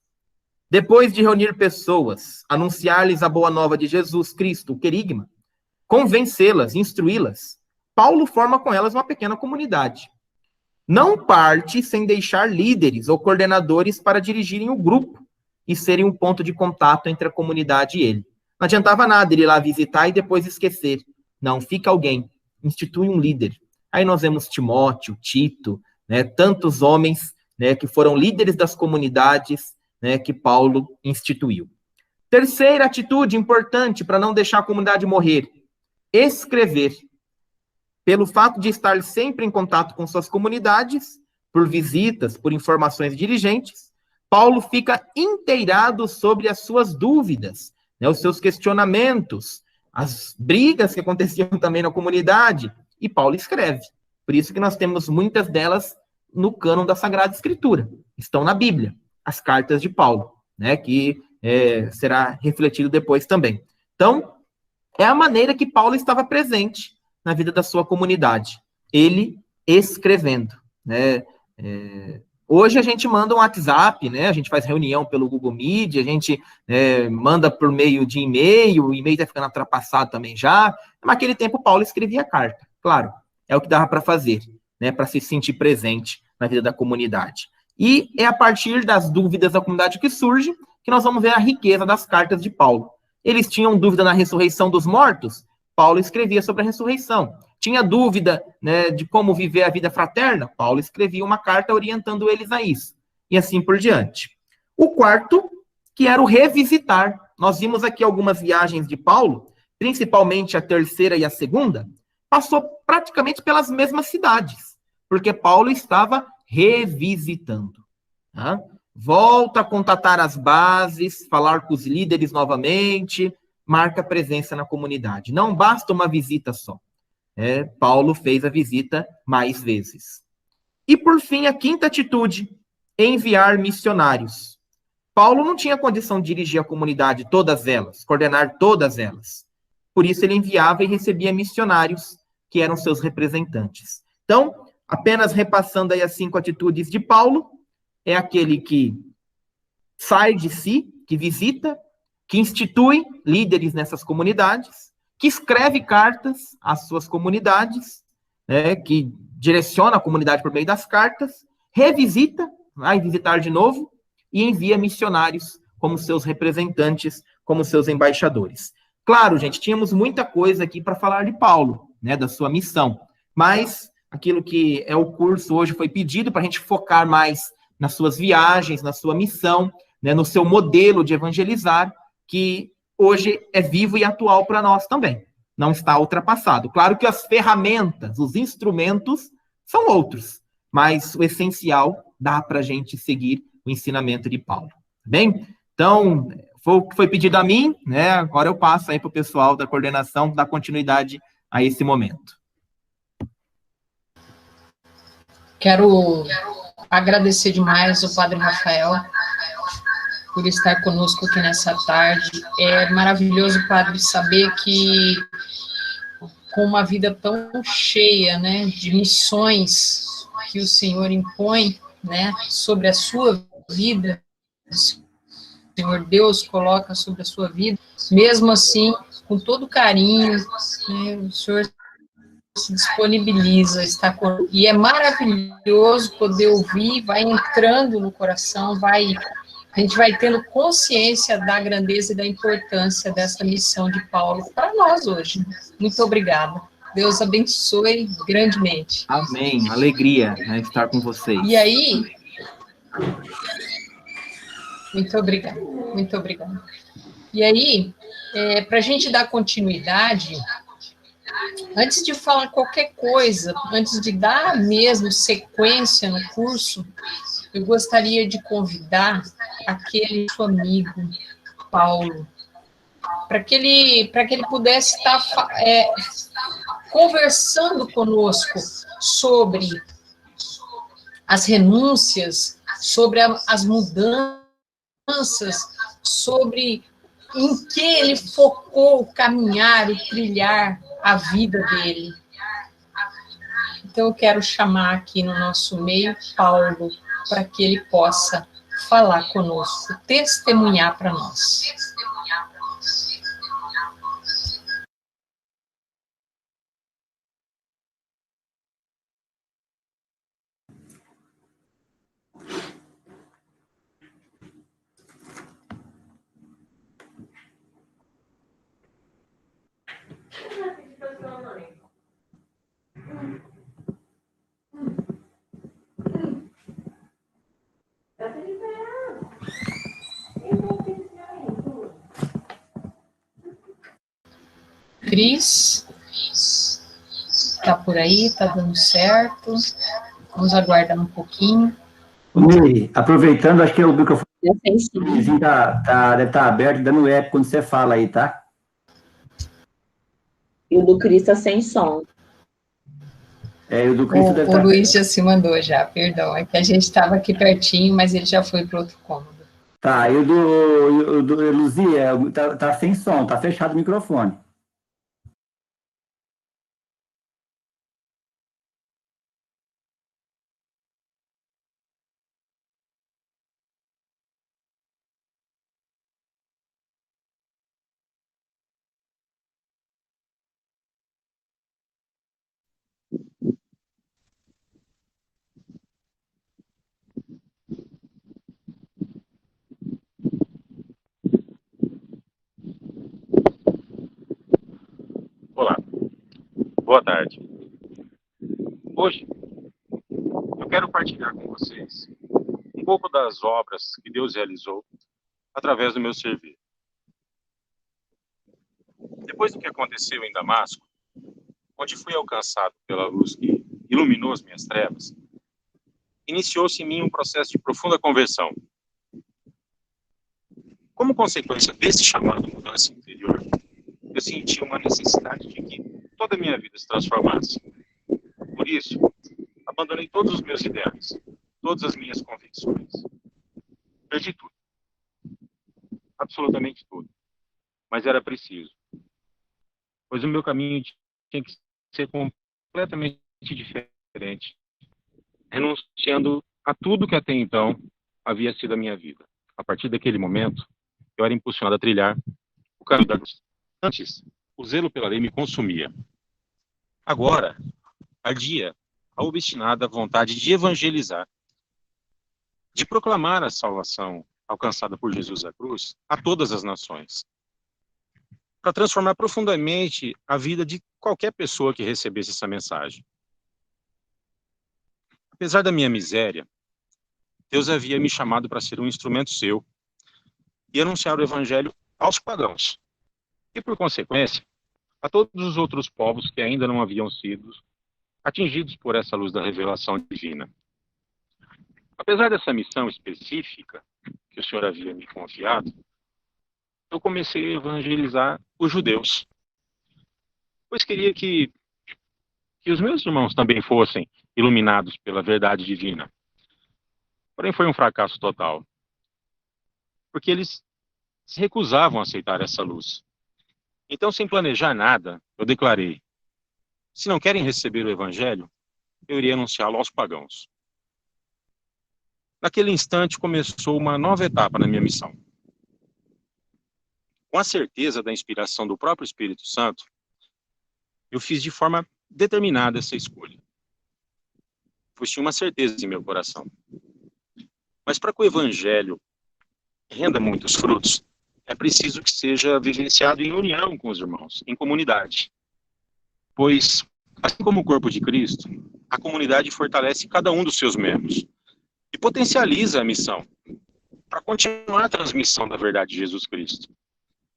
Depois de reunir pessoas, anunciar-lhes a boa nova de Jesus Cristo, o querigma, convencê-las, instruí-las, Paulo forma com elas uma pequena comunidade. Não parte sem deixar líderes ou coordenadores para dirigirem o grupo e serem um ponto de contato entre a comunidade e ele. Não adiantava nada ele ir lá visitar e depois esquecer. Não, fica alguém, institui um líder. Aí nós vemos Timóteo, Tito, né, tantos homens, né, que foram líderes das comunidades, né, que Paulo instituiu. Terceira atitude importante para não deixar a comunidade morrer: escrever. Pelo fato de estar sempre em contato com suas comunidades, por visitas, por informações dirigentes, Paulo fica inteirado sobre as suas dúvidas, né, os seus questionamentos, as brigas que aconteciam também na comunidade, e Paulo escreve. Por isso que nós temos muitas delas no cânon da Sagrada Escritura, estão na Bíblia, as cartas de Paulo, né, que será refletido depois também. Então, é a maneira que Paulo estava presente na vida da sua comunidade, ele escrevendo, né? Hoje a gente manda um WhatsApp, né? A gente faz reunião pelo Google Meet, a gente manda por meio de e-mail, o e-mail está ficando ultrapassado também já. Naquele tempo, Paulo escrevia carta, claro, é o que dava para fazer, né? Para se sentir presente na vida da comunidade. E é a partir das dúvidas da comunidade que surge que nós vamos ver a riqueza das cartas de Paulo. Eles tinham dúvida na ressurreição dos mortos? Paulo escrevia sobre a ressurreição. Tinha dúvida, né, de como viver a vida fraterna? Paulo escrevia uma carta orientando eles a isso. E assim por diante. O quarto, que era o revisitar. Nós vimos aqui algumas viagens de Paulo, principalmente a terceira e a segunda, passou praticamente pelas mesmas cidades, porque Paulo estava revisitando. Tá? Volta a contatar as bases, falar com os líderes novamente, marca presença na comunidade. Não basta uma visita só. Paulo fez a visita mais vezes. E, por fim, a quinta atitude, enviar missionários. Paulo não tinha condição de dirigir a comunidade, todas elas, coordenar todas elas. Por isso, ele enviava e recebia missionários, que eram seus representantes. Então, apenas repassando aí as 5 atitudes de Paulo, é aquele que sai de si, que visita, que institui líderes nessas comunidades, que escreve cartas às suas comunidades, né, que direciona a comunidade por meio das cartas, revisita, vai visitar de novo, e envia missionários como seus representantes, como seus embaixadores. Claro, gente, tínhamos muita coisa aqui para falar de Paulo, né, da sua missão, mas aquilo que é o curso hoje foi pedido para a gente focar mais nas suas viagens, na sua missão, né, no seu modelo de evangelizar, que hoje é vivo e atual para nós também. Não está ultrapassado. Claro que as ferramentas, os instrumentos são outros, mas o essencial dá para a gente seguir o ensinamento de Paulo. Bem? Então, foi o que foi pedido a mim, né? Agora eu passo aí para o pessoal da coordenação dar continuidade a esse momento. Quero agradecer demais o Padre Rafael por estar conosco aqui nessa tarde. É maravilhoso, Padre, saber que com uma vida tão cheia, né, de missões que o Senhor impõe, né, sobre a sua vida, o Senhor Deus coloca sobre a sua vida, mesmo assim, com todo carinho, né, o Senhor se disponibiliza, está com... E é maravilhoso poder ouvir, vai entrando no coração, a gente vai tendo consciência da grandeza e da importância dessa missão de Paulo para nós hoje. Muito obrigada. Deus abençoe grandemente. Amém. Alegria, né, estar com vocês. E aí... Muito obrigada. Muito obrigada. E aí, para a gente dar continuidade... Antes de falar qualquer coisa, antes de dar mesmo sequência no curso, eu gostaria de convidar aquele seu amigo, Paulo, para que ele pudesse estar conversando conosco sobre as renúncias, sobre as mudanças, sobre em que ele focou o caminhar, o trilhar a vida dele. Então, eu quero chamar aqui no nosso meio Paulo, para que ele possa falar conosco, testemunhar para nós. Cris, tá por aí, tá dando certo. Vamos aguardar um pouquinho. Miri, aproveitando, acho que o microfone deve sim. estar aberto, dando eco quando você fala aí, tá? E o do Cris está sem som. E o do Cris deve O Luiz já se mandou já, perdão. É que a gente estava aqui pertinho, mas ele já foi para outro cômodo. Tá, e o do Luzia, tá sem som, tá fechado o microfone. Olá, boa tarde. Hoje eu quero partilhar com vocês um pouco das obras que Deus realizou através do meu servir. Depois do que aconteceu em Damasco, onde fui alcançado pela luz que iluminou as minhas trevas, iniciou-se em mim um processo de profunda conversão. Como consequência desse chamado mudança interior, eu senti uma necessidade de que toda a minha vida se transformasse. Por isso, abandonei todos os meus ideais, todas as minhas convicções. Perdi tudo. Absolutamente tudo. Mas era preciso. Pois o meu caminho tinha que ser completamente diferente, renunciando a tudo que até então havia sido a minha vida. A partir daquele momento, eu era impulsionado a trilhar o caminho da luz. Antes, o zelo pela lei me consumia. Agora, ardia a obstinada vontade de evangelizar, de proclamar a salvação alcançada por Jesus à cruz a todas as nações, para transformar profundamente a vida de qualquer pessoa que recebesse essa mensagem. Apesar da minha miséria, Deus havia me chamado para ser um instrumento seu e anunciar o evangelho aos pagãos e, por consequência, a todos os outros povos que ainda não haviam sido atingidos por essa luz da revelação divina. Apesar dessa missão específica que o Senhor havia me confiado, eu comecei a evangelizar os judeus, pois queria que os meus irmãos também fossem iluminados pela verdade divina. Porém, foi um fracasso total, porque eles se recusavam a aceitar essa luz. Então, sem planejar nada, eu declarei: se não querem receber o evangelho, eu iria anunciá-lo aos pagãos. Naquele instante, começou uma nova etapa na minha missão. Com a certeza da inspiração do próprio Espírito Santo, eu fiz de forma determinada essa escolha, pois tinha uma certeza em meu coração. Mas para que o evangelho renda muitos frutos, é preciso que seja vivenciado em união com os irmãos, em comunidade. Pois, assim como o corpo de Cristo, a comunidade fortalece cada um dos seus membros e potencializa a missão para continuar a transmissão da verdade de Jesus Cristo.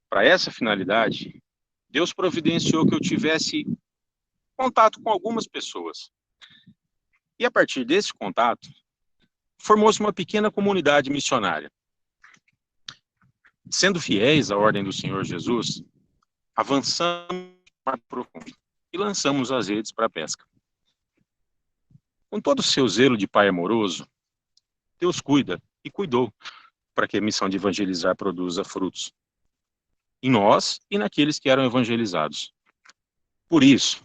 Para essa finalidade, Deus providenciou que eu tivesse contato com algumas pessoas. E a partir desse contato, formou-se uma pequena comunidade missionária. Sendo fiéis à ordem do Senhor Jesus, avançamos mais profundo e lançamos as redes para a pesca. Com todo o seu zelo de pai amoroso, Deus cuida e cuidou para que a missão de evangelizar produza frutos em nós e naqueles que eram evangelizados. Por isso,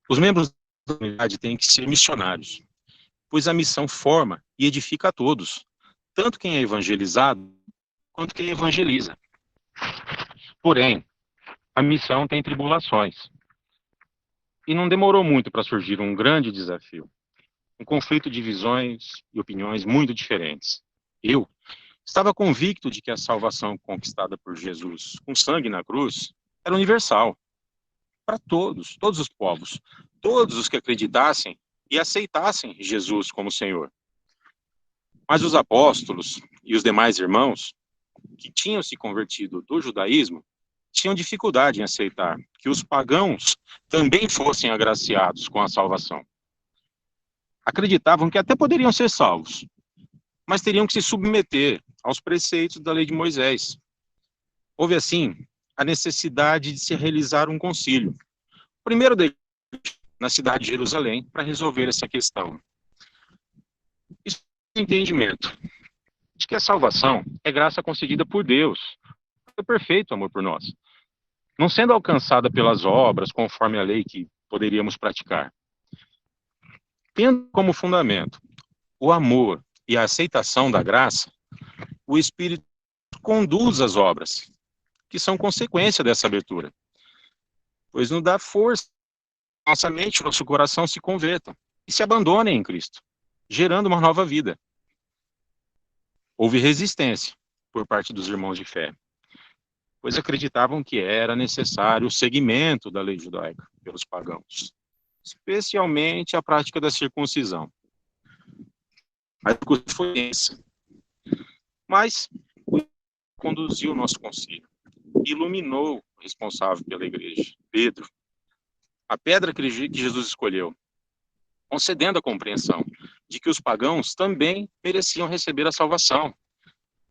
os membros da comunidade têm que ser missionários, pois a missão forma e edifica a todos, tanto quem é evangelizado quanto quem evangeliza. Porém, a missão tem tribulações. E não demorou muito para surgir um grande desafio, um conflito de visões e opiniões muito diferentes. Eu estava convicto de que a salvação conquistada por Jesus com sangue na cruz era universal, para todos os povos, todos os que acreditassem e aceitassem Jesus como Senhor. Mas os apóstolos e os demais irmãos que tinham se convertido do judaísmo tinham dificuldade em aceitar que os pagãos também fossem agraciados com a salvação. Acreditavam que até poderiam ser salvos, mas teriam que se submeter aos preceitos da lei de Moisés. Houve, assim, a necessidade de se realizar um concílio, primeiro na cidade de Jerusalém, para resolver essa questão. Isso é o entendimento de que a salvação é graça concedida por Deus, é perfeito amor por nós, não sendo alcançada pelas obras, conforme a lei que poderíamos praticar. Tendo como fundamento o amor e a aceitação da graça, o Espírito conduz as obras, que são consequência dessa abertura, pois nos dá força, nossa mente, nosso coração se convertam e se abandonem em Cristo, gerando uma nova vida. Houve resistência por parte dos irmãos de fé, pois acreditavam que era necessário o seguimento da lei judaica pelos pagãos, especialmente a prática da circuncisão. Mas foi essa. Mas conduziu o nosso concílio, iluminou o responsável pela igreja, Pedro, a pedra que Jesus escolheu, concedendo a compreensão de que os pagãos também mereciam receber a salvação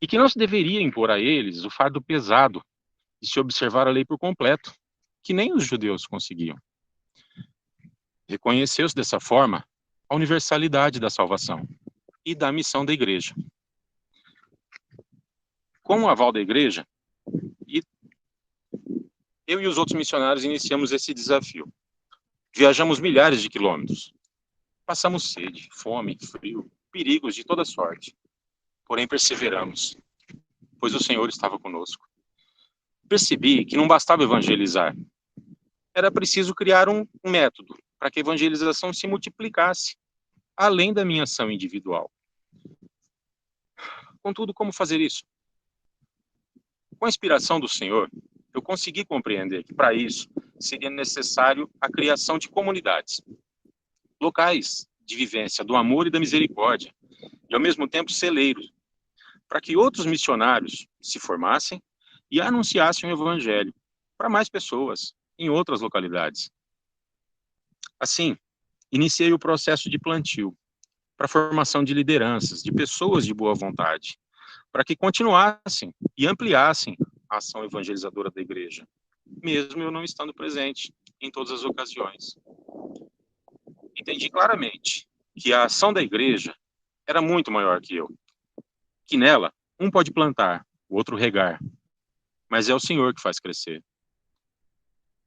e que não se deveria impor a eles o fardo pesado de se observar a lei por completo, que nem os judeus conseguiam. Reconheceu-se dessa forma a universalidade da salvação e da missão da igreja. Com o aval da igreja, eu e os outros missionários iniciamos esse desafio. Viajamos milhares de quilômetros. Passamos sede, fome, frio, perigos de toda sorte. Porém, perseveramos, pois o Senhor estava conosco. Percebi que não bastava evangelizar. Era preciso criar um método para que a evangelização se multiplicasse, além da minha ação individual. Contudo, como fazer isso? Com a inspiração do Senhor, eu consegui compreender que, para isso, seria necessário a criação de comunidades, locais de vivência do amor e da misericórdia, e ao mesmo tempo celeiros, para que outros missionários se formassem e anunciassem o evangelho para mais pessoas em outras localidades. Assim, iniciei o processo de plantio para a formação de lideranças, de pessoas de boa vontade, para que continuassem e ampliassem a ação evangelizadora da igreja, mesmo eu não estando presente em todas as ocasiões. Entendi claramente que a ação da igreja era muito maior que eu, que nela um pode plantar, o outro regar, mas é o Senhor que faz crescer.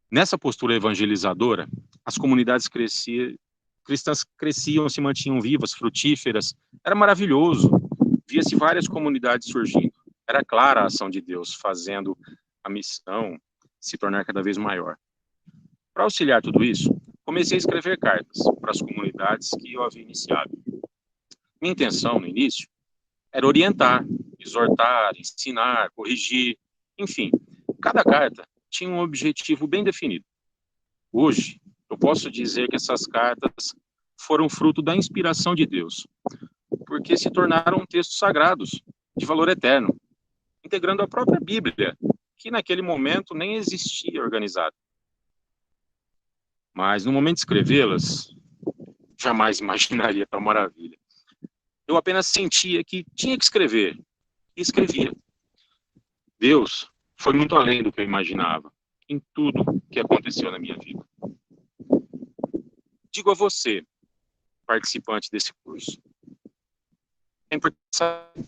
Nessa postura evangelizadora, as comunidades cristãs cresciam, se mantinham vivas, frutíferas, era maravilhoso, via-se várias comunidades surgindo, era clara a ação de Deus, fazendo a missão se tornar cada vez maior. Para auxiliar tudo isso, comecei a escrever cartas para as comunidades que eu havia iniciado. Minha intenção, no início, era orientar, exortar, ensinar, corrigir, enfim, cada carta tinha um objetivo bem definido. Hoje, eu posso dizer que essas cartas foram fruto da inspiração de Deus, porque se tornaram textos sagrados, de valor eterno, integrando a própria Bíblia, que naquele momento nem existia organizada. Mas no momento de escrevê-las, jamais imaginaria tal maravilha. Eu apenas sentia que tinha que escrever, e escrevia. Deus foi muito além do que eu imaginava, em tudo que aconteceu na minha vida. Digo a você, participante desse curso, é importante saber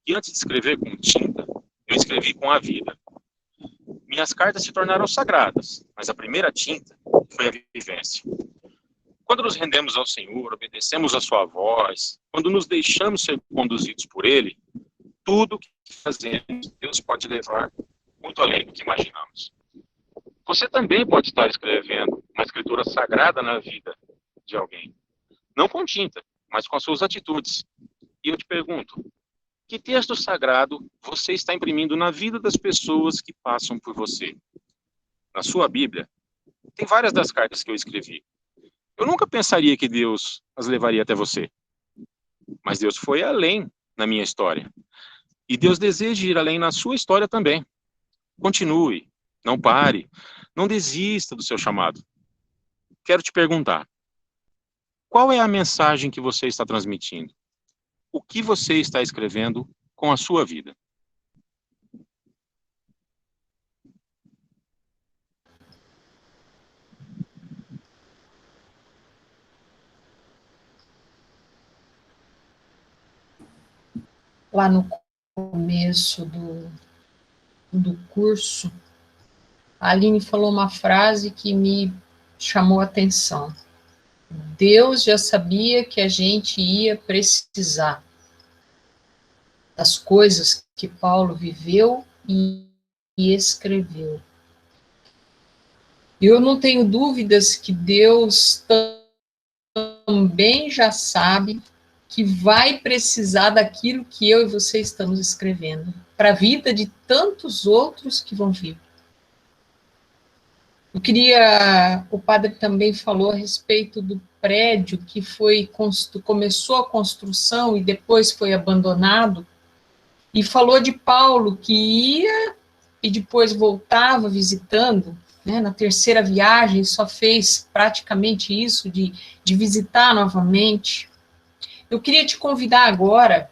que antes de escrever com tinta, eu escrevi com a vida. Minhas cartas se tornaram sagradas, mas a primeira tinta foi a vivência. Quando nos rendemos ao Senhor, obedecemos a sua voz, quando nos deixamos ser conduzidos por Ele, tudo o que fazemos, Deus pode levar muito além do que imaginamos. Você também pode estar escrevendo uma escritura sagrada na vida de alguém. Não com tinta, mas com as suas atitudes. E eu te pergunto, que texto sagrado você está imprimindo na vida das pessoas que passam por você? Na sua Bíblia, tem várias das cartas que eu escrevi. Eu nunca pensaria que Deus as levaria até você. Mas Deus foi além na minha história. E Deus deseja ir além na sua história também. Continue, não pare, não desista do seu chamado. Quero te perguntar, qual é a mensagem que você está transmitindo? O que você está escrevendo com a sua vida? Lá no começo do curso, a Aline falou uma frase que me chamou a atenção. Deus já sabia que a gente ia precisar das coisas que Paulo viveu e escreveu. Eu não tenho dúvidas que Deus também já sabe que vai precisar daquilo que eu e você estamos escrevendo, para a vida de tantos outros que vão vir. O padre também falou a respeito do prédio que começou a construção e depois foi abandonado, e falou de Paulo que ia e depois voltava visitando, né, na terceira viagem só fez praticamente isso, de visitar novamente. Eu queria te convidar agora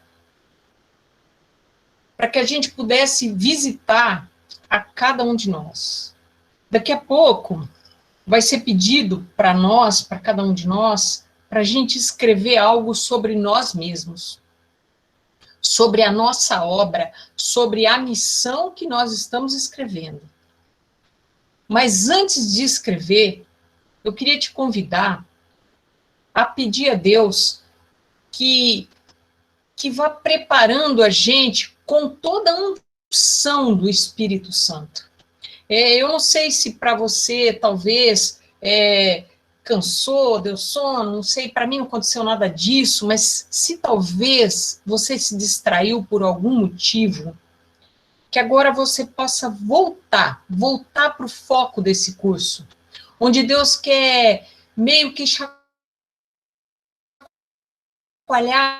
para que a gente pudesse visitar a cada um de nós. Daqui a pouco vai ser pedido para nós, para cada um de nós, para a gente escrever algo sobre nós mesmos, sobre a nossa obra, sobre a missão que nós estamos escrevendo. Mas antes de escrever, eu queria te convidar a pedir a Deus que vá preparando a gente com toda a unção do Espírito Santo. Eu não sei se para você, talvez, cansou, deu sono, não sei, para mim não aconteceu nada disso, mas se talvez você se distraiu por algum motivo, que agora você possa voltar para o foco desse curso, onde Deus quer meio que chacoalhar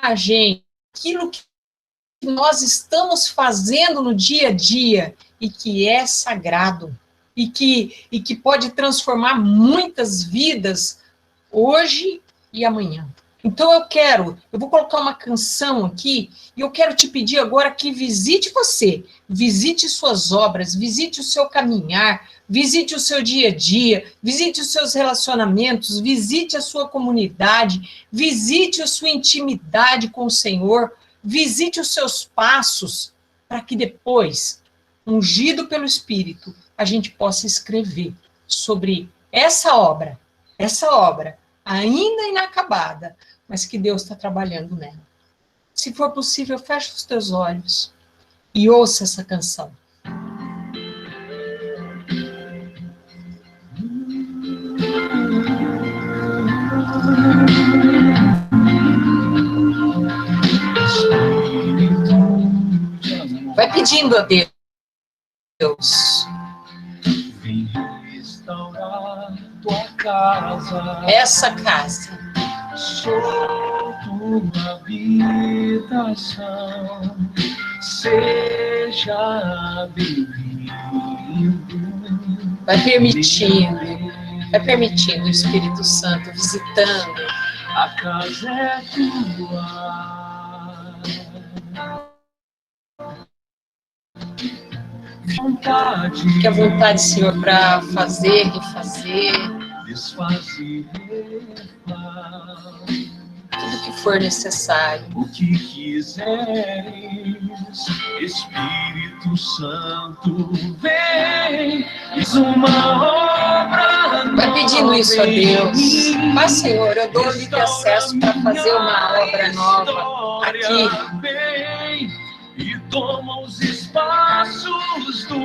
a gente, aquilo que nós estamos fazendo no dia a dia e que é sagrado e que pode transformar muitas vidas hoje e amanhã. Então eu vou colocar uma canção aqui e eu quero te pedir agora que visite você, visite suas obras, visite o seu caminhar, visite o seu dia a dia, visite os seus relacionamentos, visite a sua comunidade, visite a sua intimidade com o Senhor, visite os seus passos, para que depois, ungido pelo Espírito, a gente possa escrever sobre essa obra ainda inacabada, mas que Deus está trabalhando nela. Se for possível, feche os teus olhos e ouça essa canção. Vai pedindo a Deus. Vem restaurar tua casa. Essa casa. Sou tua habitação. Seja bem-vindo. Vai permitindo o Espírito Santo visitando. A casa é tua. Que a vontade, Senhor, para fazer, refazer, tudo que for necessário. O que quiseres, Espírito Santo, vem, fiz uma obra. Vai pedindo isso a Deus. Mas, Senhor, eu dou livre acesso para fazer uma obra nova aqui. E toma os espaços do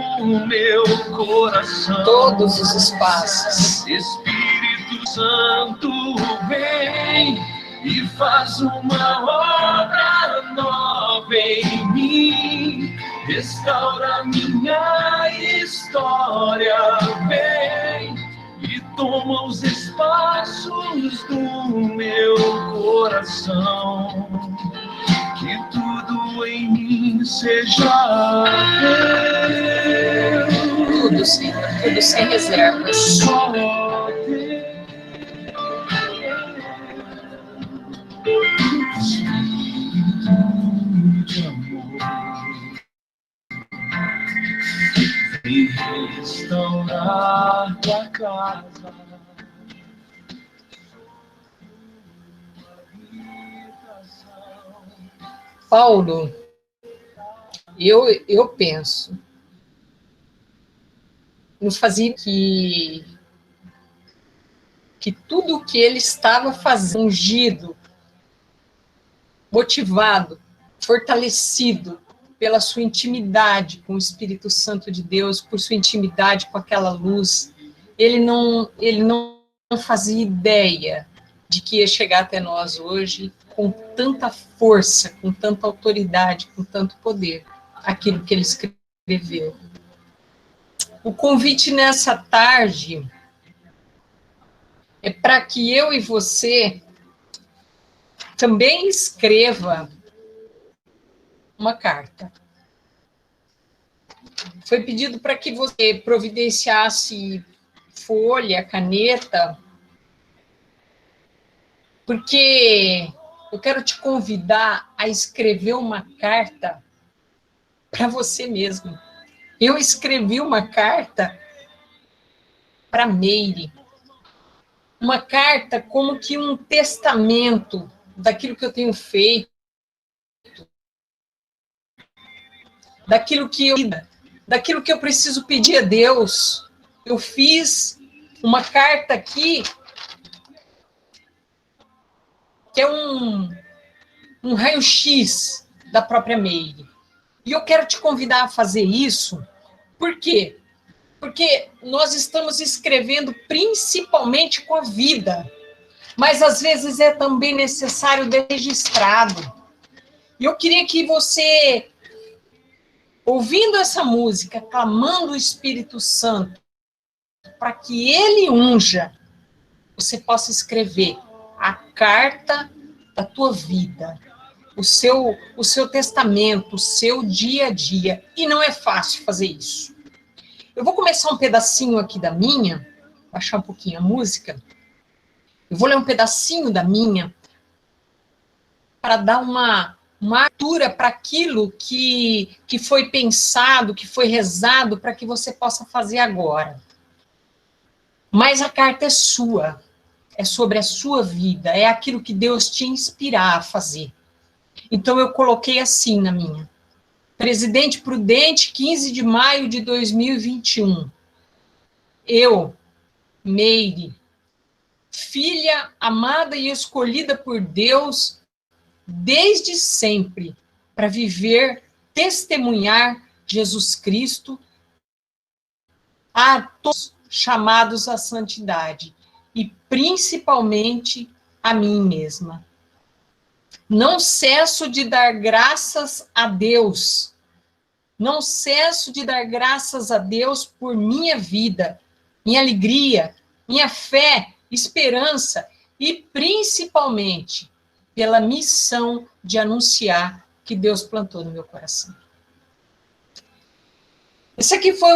meu coração. Todos os espaços. Espírito Santo, vem e faz uma obra nova em mim. Restaura minha história, vem e toma os espaços do meu coração. em mim seja teu. Tudo, Senhor, tudo sem reservas. Só de amor, vem restaurar tua casa. Paulo, eu penso, nos fazia que tudo o que ele estava fazendo, ungido, motivado, fortalecido pela sua intimidade com o Espírito Santo de Deus, por sua intimidade com aquela luz, ele não fazia ideia de que ia chegar até nós hoje com tanta força, com tanta autoridade, com tanto poder, aquilo que ele escreveu. O convite nessa tarde é para que eu e você também escreva uma carta. Foi pedido para que você providenciasse folha, caneta, porque eu quero te convidar a escrever uma carta para você mesmo. Eu escrevi uma carta para Meire. Uma carta como que um testamento daquilo que eu tenho feito, daquilo que eu preciso pedir a Deus. Eu fiz uma carta aqui que é um raio-x da própria Meire. E eu quero te convidar a fazer isso. Por quê? Porque nós estamos escrevendo principalmente com a vida, mas às vezes é também necessário ter registrado. E eu queria que você, ouvindo essa música, clamando o Espírito Santo, para que ele unja, você possa escrever a carta da tua vida, o seu testamento, o seu dia a dia. E não é fácil fazer isso. Eu vou começar um pedacinho aqui da minha, baixar um pouquinho a música. Eu vou ler um pedacinho da minha para dar uma altura para aquilo que foi pensado, que foi rezado, para que você possa fazer agora. Mas a carta é sua, é sobre a sua vida, é aquilo que Deus te inspirar a fazer. Então eu coloquei assim na minha. Presidente Prudente, 15 de maio de 2021. Eu, Meire, filha amada e escolhida por Deus desde sempre, para viver, testemunhar Jesus Cristo a todos chamados à santidade, e principalmente a mim mesma. Não cesso de dar graças a Deus. Não cesso de dar graças a Deus por minha vida, minha alegria, minha fé, esperança e principalmente pela missão de anunciar que Deus plantou no meu coração. Esse aqui foi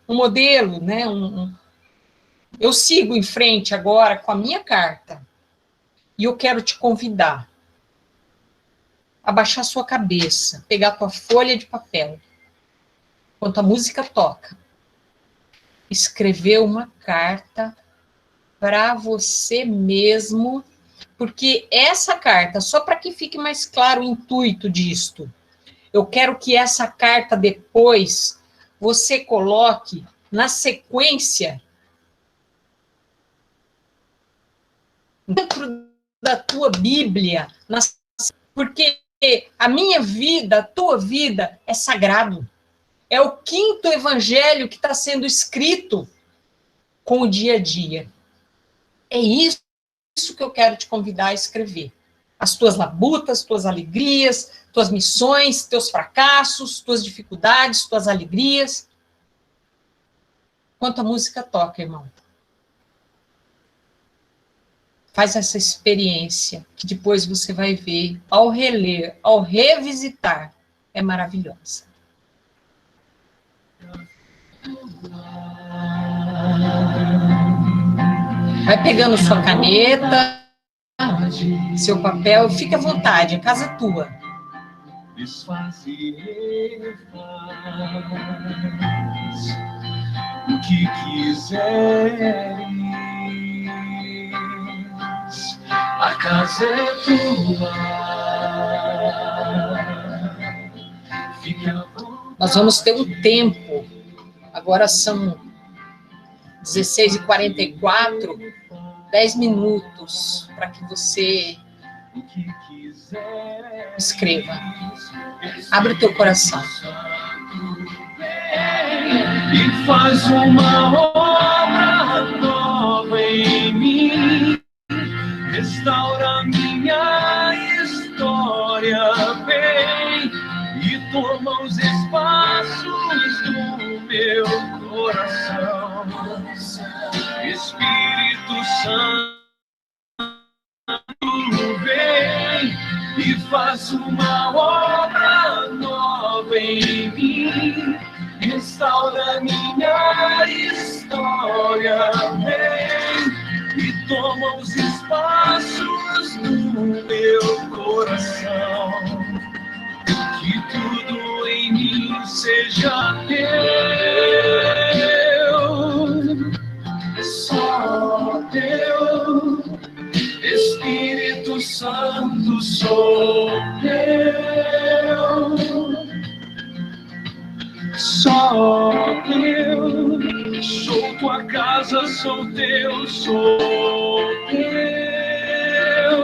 um modelo, né? Eu sigo em frente agora com a minha carta e eu quero te convidar a baixar sua cabeça, pegar tua folha de papel, enquanto a música toca, escrever uma carta para você mesmo, porque essa carta, só para que fique mais claro o intuito disto, eu quero que essa carta depois você coloque na sequência dentro da tua Bíblia, porque a minha vida, a tua vida é sagrado. É o 5º evangelho que está sendo escrito com o dia a dia. É isso que eu quero te convidar a escrever. As tuas labutas, tuas alegrias, tuas missões, teus fracassos, tuas dificuldades, tuas alegrias. Enquanto a música toca, irmão. Faz essa experiência, que depois você vai ver, ao reler, ao revisitar, é maravilhosa. Vai pegando sua caneta, seu papel, fique à vontade, a casa é tua. Desfazer o que quiseres, a casa é tua. Fique à vontade. Nós vamos ter um tempo, agora são 16h44, 10 minutos para que você escreva. Abre o teu coração. E faz uma obra nova em mim, restaura minha história bem e toma os espaços do meu coração. Espírito Santo, vem e faz uma obra nova em mim, restaura minha história bem e toma os espaços do meu coração. Que tudo em mim seja teu, só teu. Espírito Santo, sou teu, só teu. Sou tua casa, sou teu, sou teu,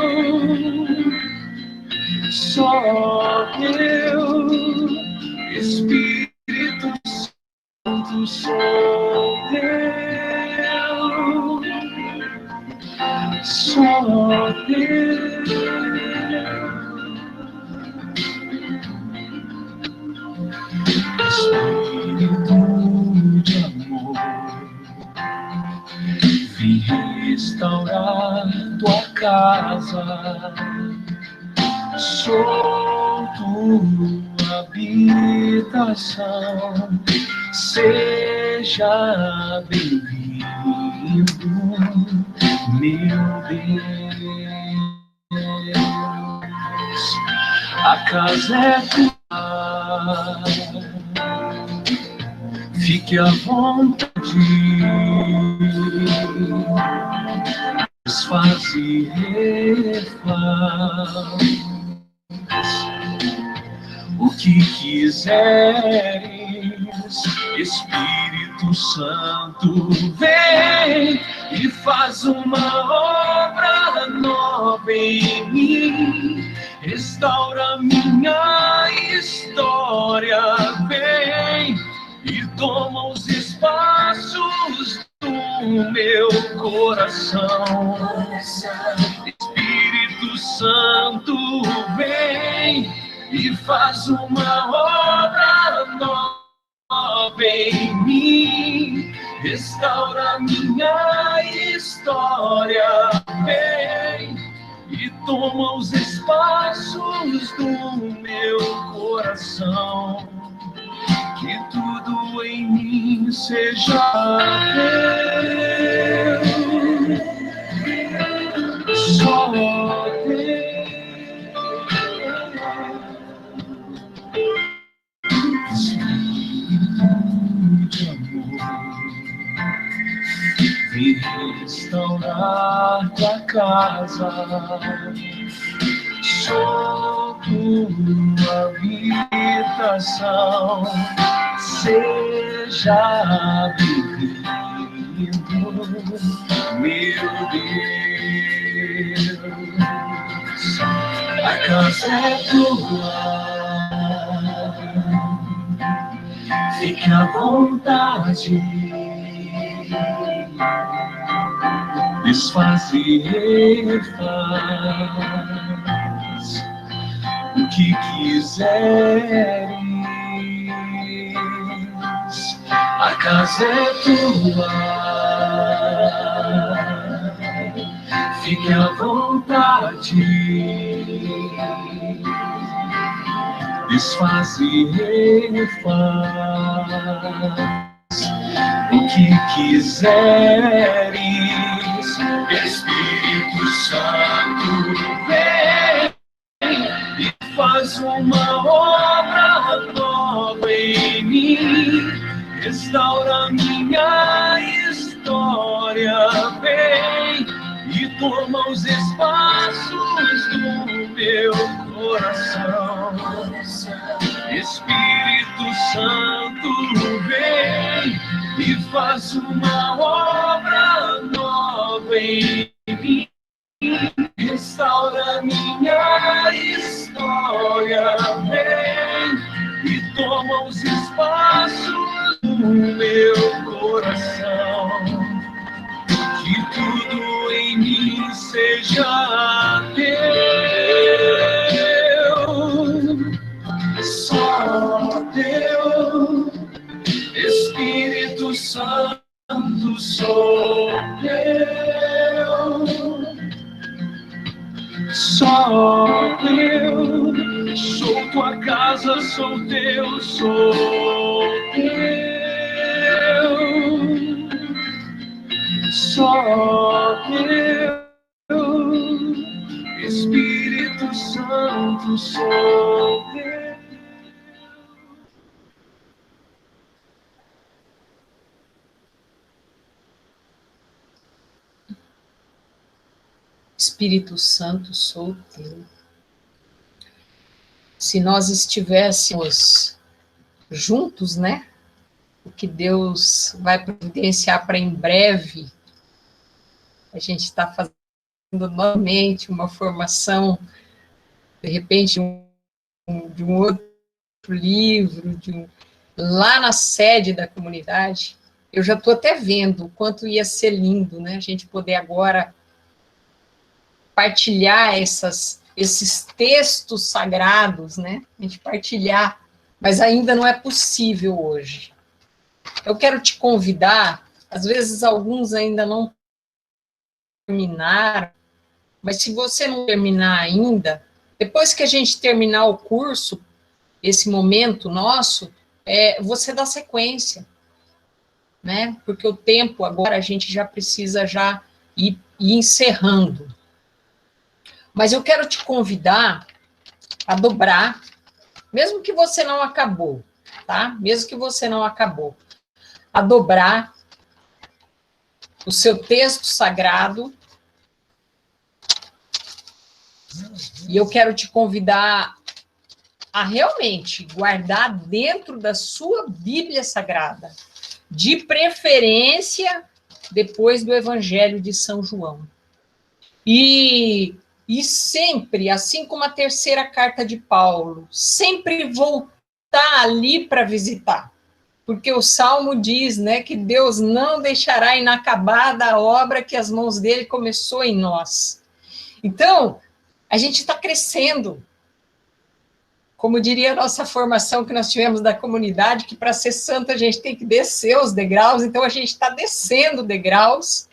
só teu. Espírito Santo, sou teu, só Deus. Espírito de amor, vem restaurar tua casa. Sou tua habitação, seja bem-vindo, meu Deus. A casa é tua, fique à vontade, desfaz e refaz o que quiseres. Espírito Santo, vem e faz uma obra nova em mim, restaura minha história, vem e toma os espaços do meu coração. Espírito Santo, vem e faz uma obra nova em mim, restaura minha história, vem e toma os espaços do meu coração. Que tudo em mim seja teu, só teu. De amor, vem restaurar tua casa. Sou tua habitação, seja bem-vindo, meu Deus. A casa é tua, fique à vontade, desfaz e refaz o que quiseres. A casa é tua, fique à vontade, desfaz e refaz o que quiseres. Espírito Santo, vem e faz uma obra nova em mim, restaura minha história, vem e toma os espaços do meu coração. Espírito Santo, vem e faz uma obra nova em mim, restaura minha história, vem e toma os espaços do meu coração. Que tudo em mim seja teu, só teu. Espírito Santo, sou teu, só teu. Sou tua casa, sou teu, sou teu, só teu. Espírito Santo, sou teu. Espírito Santo, sou teu. Se nós estivéssemos juntos, né? O que Deus vai providenciar para em breve, a gente está fazendo novamente uma formação, de repente, de um outro livro, lá na sede da comunidade. Eu já estou até vendo o quanto ia ser lindo, né? A gente poder agora partilhar esses textos sagrados, né? A gente partilhar, mas ainda não é possível hoje. Eu quero te convidar, às vezes alguns ainda não terminaram, mas se você não terminar ainda, depois que a gente terminar o curso, esse momento nosso, você dá sequência, né? Porque o tempo agora a gente já precisa já ir encerrando. Mas eu quero te convidar a dobrar, mesmo que você não acabou, tá? Mesmo que você não acabou, a dobrar o seu texto sagrado. E eu quero te convidar a realmente guardar dentro da sua Bíblia Sagrada, de preferência depois do Evangelho de São João. E sempre, assim como a terceira carta de Paulo, sempre voltar ali para visitar. Porque o Salmo diz, né, que Deus não deixará inacabada a obra que as mãos dele começou em nós. Então, a gente está crescendo. Como diria a nossa formação que nós tivemos da comunidade, que para ser santo a gente tem que descer os degraus, então a gente está descendo degraus.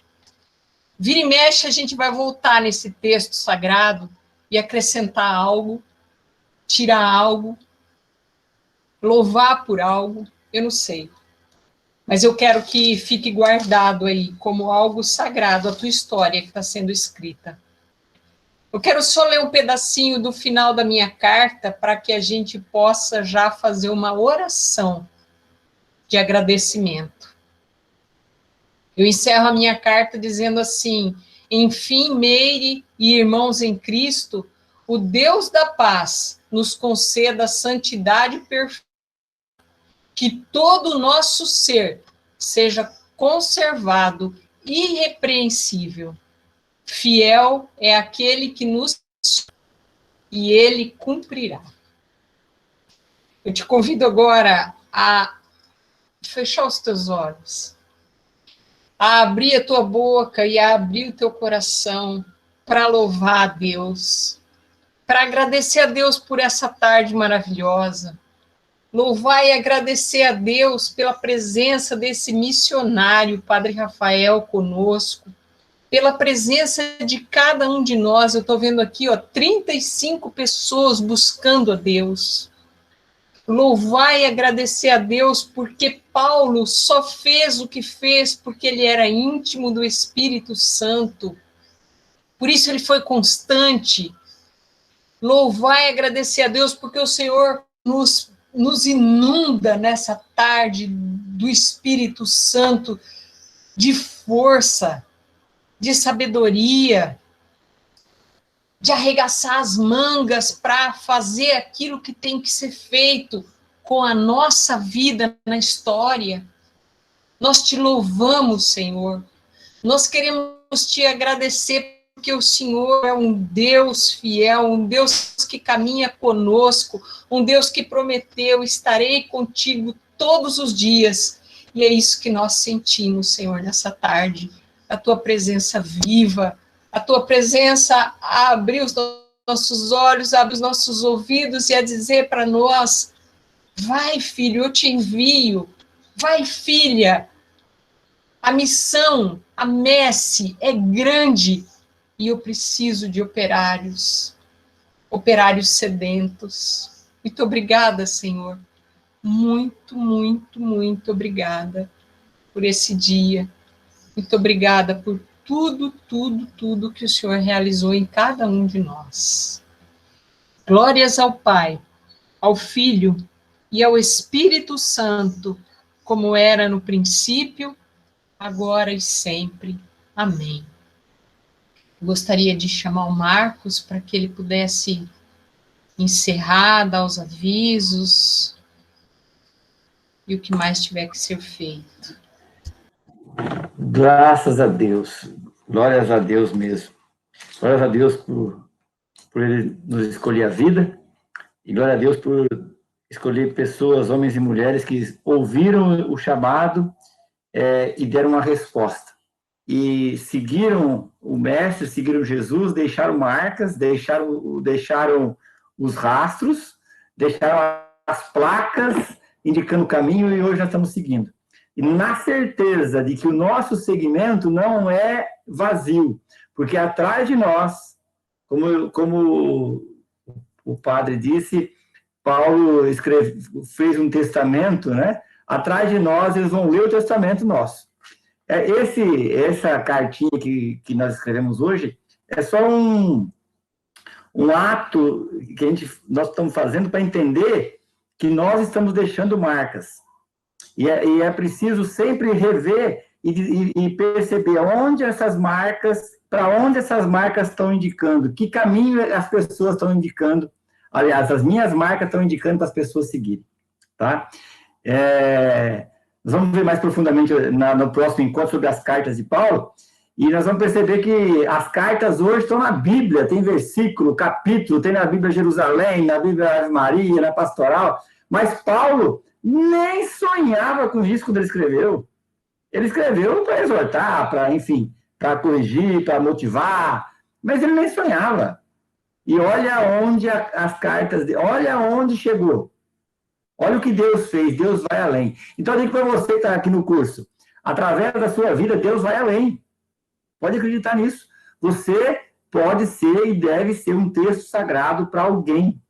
Vira e mexe, a gente vai voltar nesse texto sagrado e acrescentar algo, tirar algo, louvar por algo, eu não sei. Mas eu quero que fique guardado aí como algo sagrado a tua história que está sendo escrita. Eu quero só ler um pedacinho do final da minha carta para que a gente possa já fazer uma oração de agradecimento. Eu encerro a minha carta dizendo assim: enfim, Meire e irmãos em Cristo, o Deus da paz nos conceda a santidade perfeita, que todo o nosso ser seja conservado irrepreensível. Fiel é aquele que nos e ele cumprirá. Eu te convido agora a fechar os teus olhos, a abrir a tua boca e a abrir o teu coração para louvar a Deus, para agradecer a Deus por essa tarde maravilhosa, louvar e agradecer a Deus pela presença desse missionário, Padre Rafael, conosco, pela presença de cada um de nós. Eu estou vendo aqui, 35 pessoas buscando a Deus. Louvar e agradecer a Deus, porque Paulo só fez o que fez porque ele era íntimo do Espírito Santo. Por isso ele foi constante. Louvar e agradecer a Deus, porque o Senhor nos inunda nessa tarde do Espírito Santo de força, de sabedoria, de arregaçar as mangas para fazer aquilo que tem que ser feito com a nossa vida na história. Nós te louvamos, Senhor. Nós queremos te agradecer porque o Senhor é um Deus fiel, um Deus que caminha conosco, um Deus que prometeu, estarei contigo todos os dias. E é isso que nós sentimos, Senhor, nessa tarde. A tua presença viva, a tua presença a abrir os nossos olhos, a abrir os nossos ouvidos e a dizer para nós, vai, filho, eu te envio, vai, filha, a missão, a messe é grande e eu preciso de operários sedentos. Muito obrigada, Senhor, muito, muito, muito obrigada por esse dia, muito obrigada por tudo que o Senhor realizou em cada um de nós. Glórias ao Pai, ao Filho e ao Espírito Santo, como era no princípio, agora e sempre. Amém. Gostaria de chamar o Marcos para que ele pudesse encerrar, dar os avisos e o que mais tiver que ser feito. Graças a Deus, glórias a Deus mesmo. Glórias a Deus por Ele nos escolher a vida, e glória a Deus por escolher pessoas, homens e mulheres, que ouviram o chamado e deram uma resposta. E seguiram o Mestre, seguiram Jesus, deixaram marcas, deixaram os rastros, deixaram as placas, indicando o caminho, e hoje nós estamos seguindo. E na certeza de que o nosso segmento não é vazio, porque atrás de nós, como o padre disse, Paulo fez um testamento, né? Atrás de nós, eles vão ler o testamento nosso. Essa cartinha que nós escrevemos hoje é só um ato que nós estamos fazendo para entender que nós estamos deixando marcas. E é preciso sempre rever e perceber onde essas marcas, para onde essas marcas estão indicando, que caminho as pessoas estão indicando. Aliás, as minhas marcas estão indicando para as pessoas seguirem. Tá? Nós vamos ver mais profundamente no próximo encontro sobre as cartas de Paulo, e nós vamos perceber que as cartas hoje estão na Bíblia, tem versículo, capítulo, tem na Bíblia Jerusalém, na Bíblia Ave Maria, na Pastoral, mas Paulo nem sonhava com isso quando ele escreveu. Ele escreveu para exortar, para corrigir, para motivar, mas ele nem sonhava. E olha onde as cartas, olha onde chegou. Olha o que Deus fez, Deus vai além. Então, eu digo para você que está aqui no curso, através da sua vida, Deus vai além. Pode acreditar nisso. Você pode ser e deve ser um texto sagrado para alguém.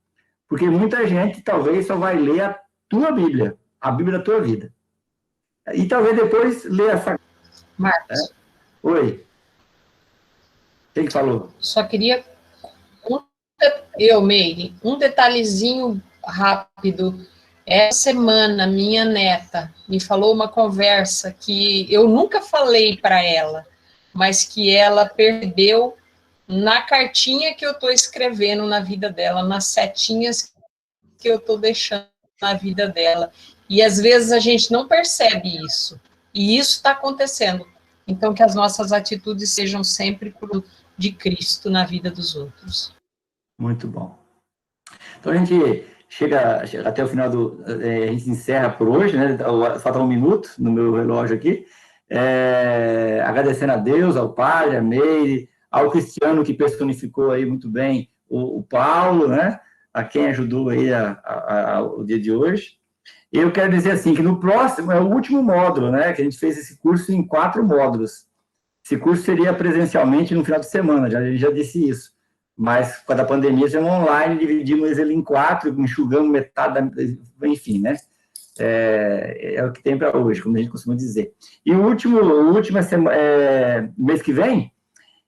Porque muita gente talvez só vai ler a tua Bíblia, a Bíblia da tua vida. E talvez depois ler essa... Marcos. Oi. Quem que falou? Só queria... Meire, um detalhezinho rápido. Essa semana, minha neta me falou uma conversa que eu nunca falei para ela, mas que ela perdeu na cartinha que eu estou escrevendo na vida dela, nas setinhas que eu estou deixando na vida dela. E às vezes a gente não percebe isso. E isso está acontecendo. Então, que as nossas atitudes sejam sempre de Cristo na vida dos outros. Muito bom. Então, a gente chega até o final a gente encerra por hoje, né? Falta 1 minuto no meu relógio aqui. Agradecendo a Deus, ao Padre, a Meire, ao Cristiano, que personificou aí muito bem o Paulo, né? A quem ajudou aí o dia de hoje. E eu quero dizer assim, que no próximo, é o último módulo, né? Que a gente fez esse curso em 4 módulos. Esse curso seria presencialmente no final de semana, a gente já disse isso. Mas, com a pandemia, fizemos online, dividimos ele em 4, enxugamos metade, enfim, né? É o que tem para hoje, como a gente costuma dizer. E o último mês que vem,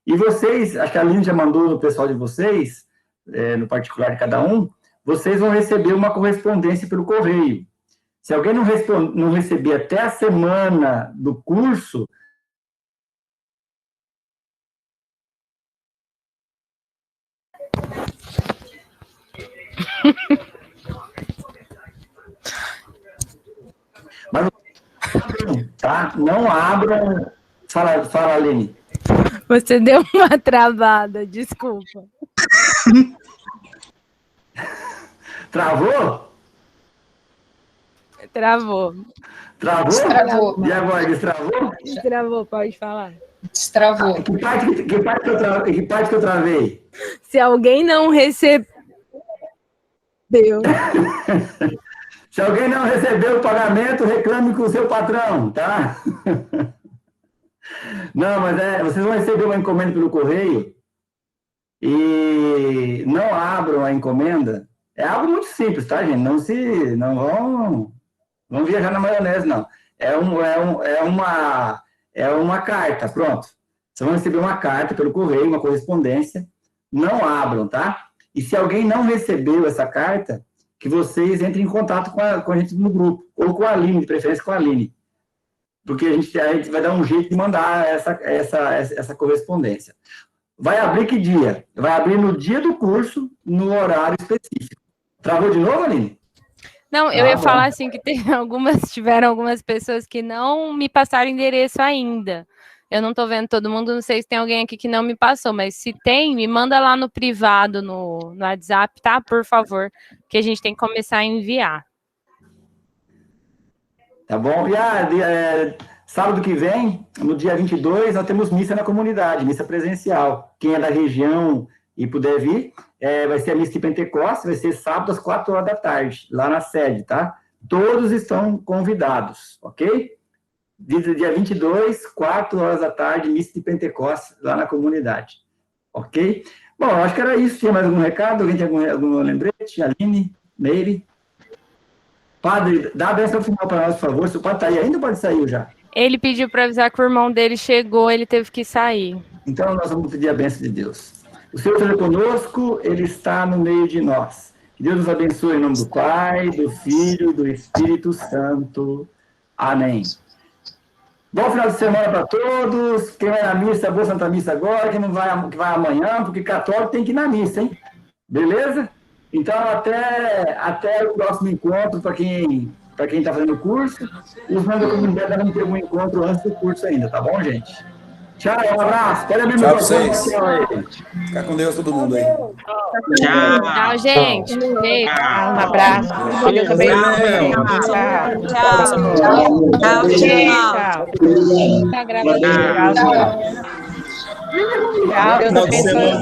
e vocês, acho que a Aline já mandou no pessoal de vocês, no particular de cada um, vocês vão receber uma correspondência pelo correio. Se alguém não receber até a semana do curso, mas tá? Não abram. Fala, Aline. Você deu uma travada, desculpa. Travou? Travou. Destravou. E agora, destravou? Destravou, pode falar. Destravou. Que parte que eu travei? Se alguém não recebeu. Se alguém não recebeu o pagamento, reclame com o seu patrão, tá? Não, mas vocês vão receber uma encomenda pelo correio e não abram a encomenda. É algo muito simples, tá, gente? Não vão viajar na maionese, não. É uma carta, pronto. Vocês vão receber uma carta pelo correio, uma correspondência. Não abram, tá? E se alguém não recebeu essa carta, que vocês entrem em contato com a gente no grupo, ou com a Aline, de preferência com a Aline. Porque a gente vai dar um jeito de mandar essa correspondência. Vai abrir que dia? Vai abrir no dia do curso, no horário específico. Travou de novo, Aline? Não, eu ia falar assim que tiveram algumas pessoas que não me passaram endereço ainda. Eu não tô vendo todo mundo, não sei se tem alguém aqui que não me passou, mas se tem, me manda lá no privado, no WhatsApp, tá? Por favor, que a gente tem que começar a enviar. Tá bom? E sábado que vem, no dia 22, nós temos missa na comunidade, missa presencial. Quem é da região e puder vir, vai ser a missa de Pentecostes, vai ser sábado às 4 horas da tarde, lá na sede, tá? Todos estão convidados, ok? Dia 22, 4 horas da tarde, missa de Pentecostes, lá na comunidade, ok? Bom, acho que era isso. Tinha mais algum recado? Alguém tem algum lembrete? Aline? Meire? Padre, dá a benção final para nós, por favor. Se o padre está aí ainda, pode sair já. Ele pediu para avisar que o irmão dele chegou, ele teve que sair. Então, nós vamos pedir a benção de Deus. O Senhor esteja conosco, Ele está no meio de nós. Que Deus nos abençoe em nome do Pai, do Filho e do Espírito Santo. Amém. Bom final de semana para todos. Quem vai na missa, boa Santa Missa agora. Quem não vai, que vai amanhã, porque católico tem que ir na missa, hein? Beleza? Então, até o próximo encontro para quem está fazendo o curso. Os membros da comunidade vão ter um encontro antes do curso ainda, tá bom, gente? Tchau, um abraço. Tchau pra vocês. Fica com Deus todo mundo aí. Tchau. Tchau, gente. Um abraço. Deus abençoe. Tchau. Deus abençoe.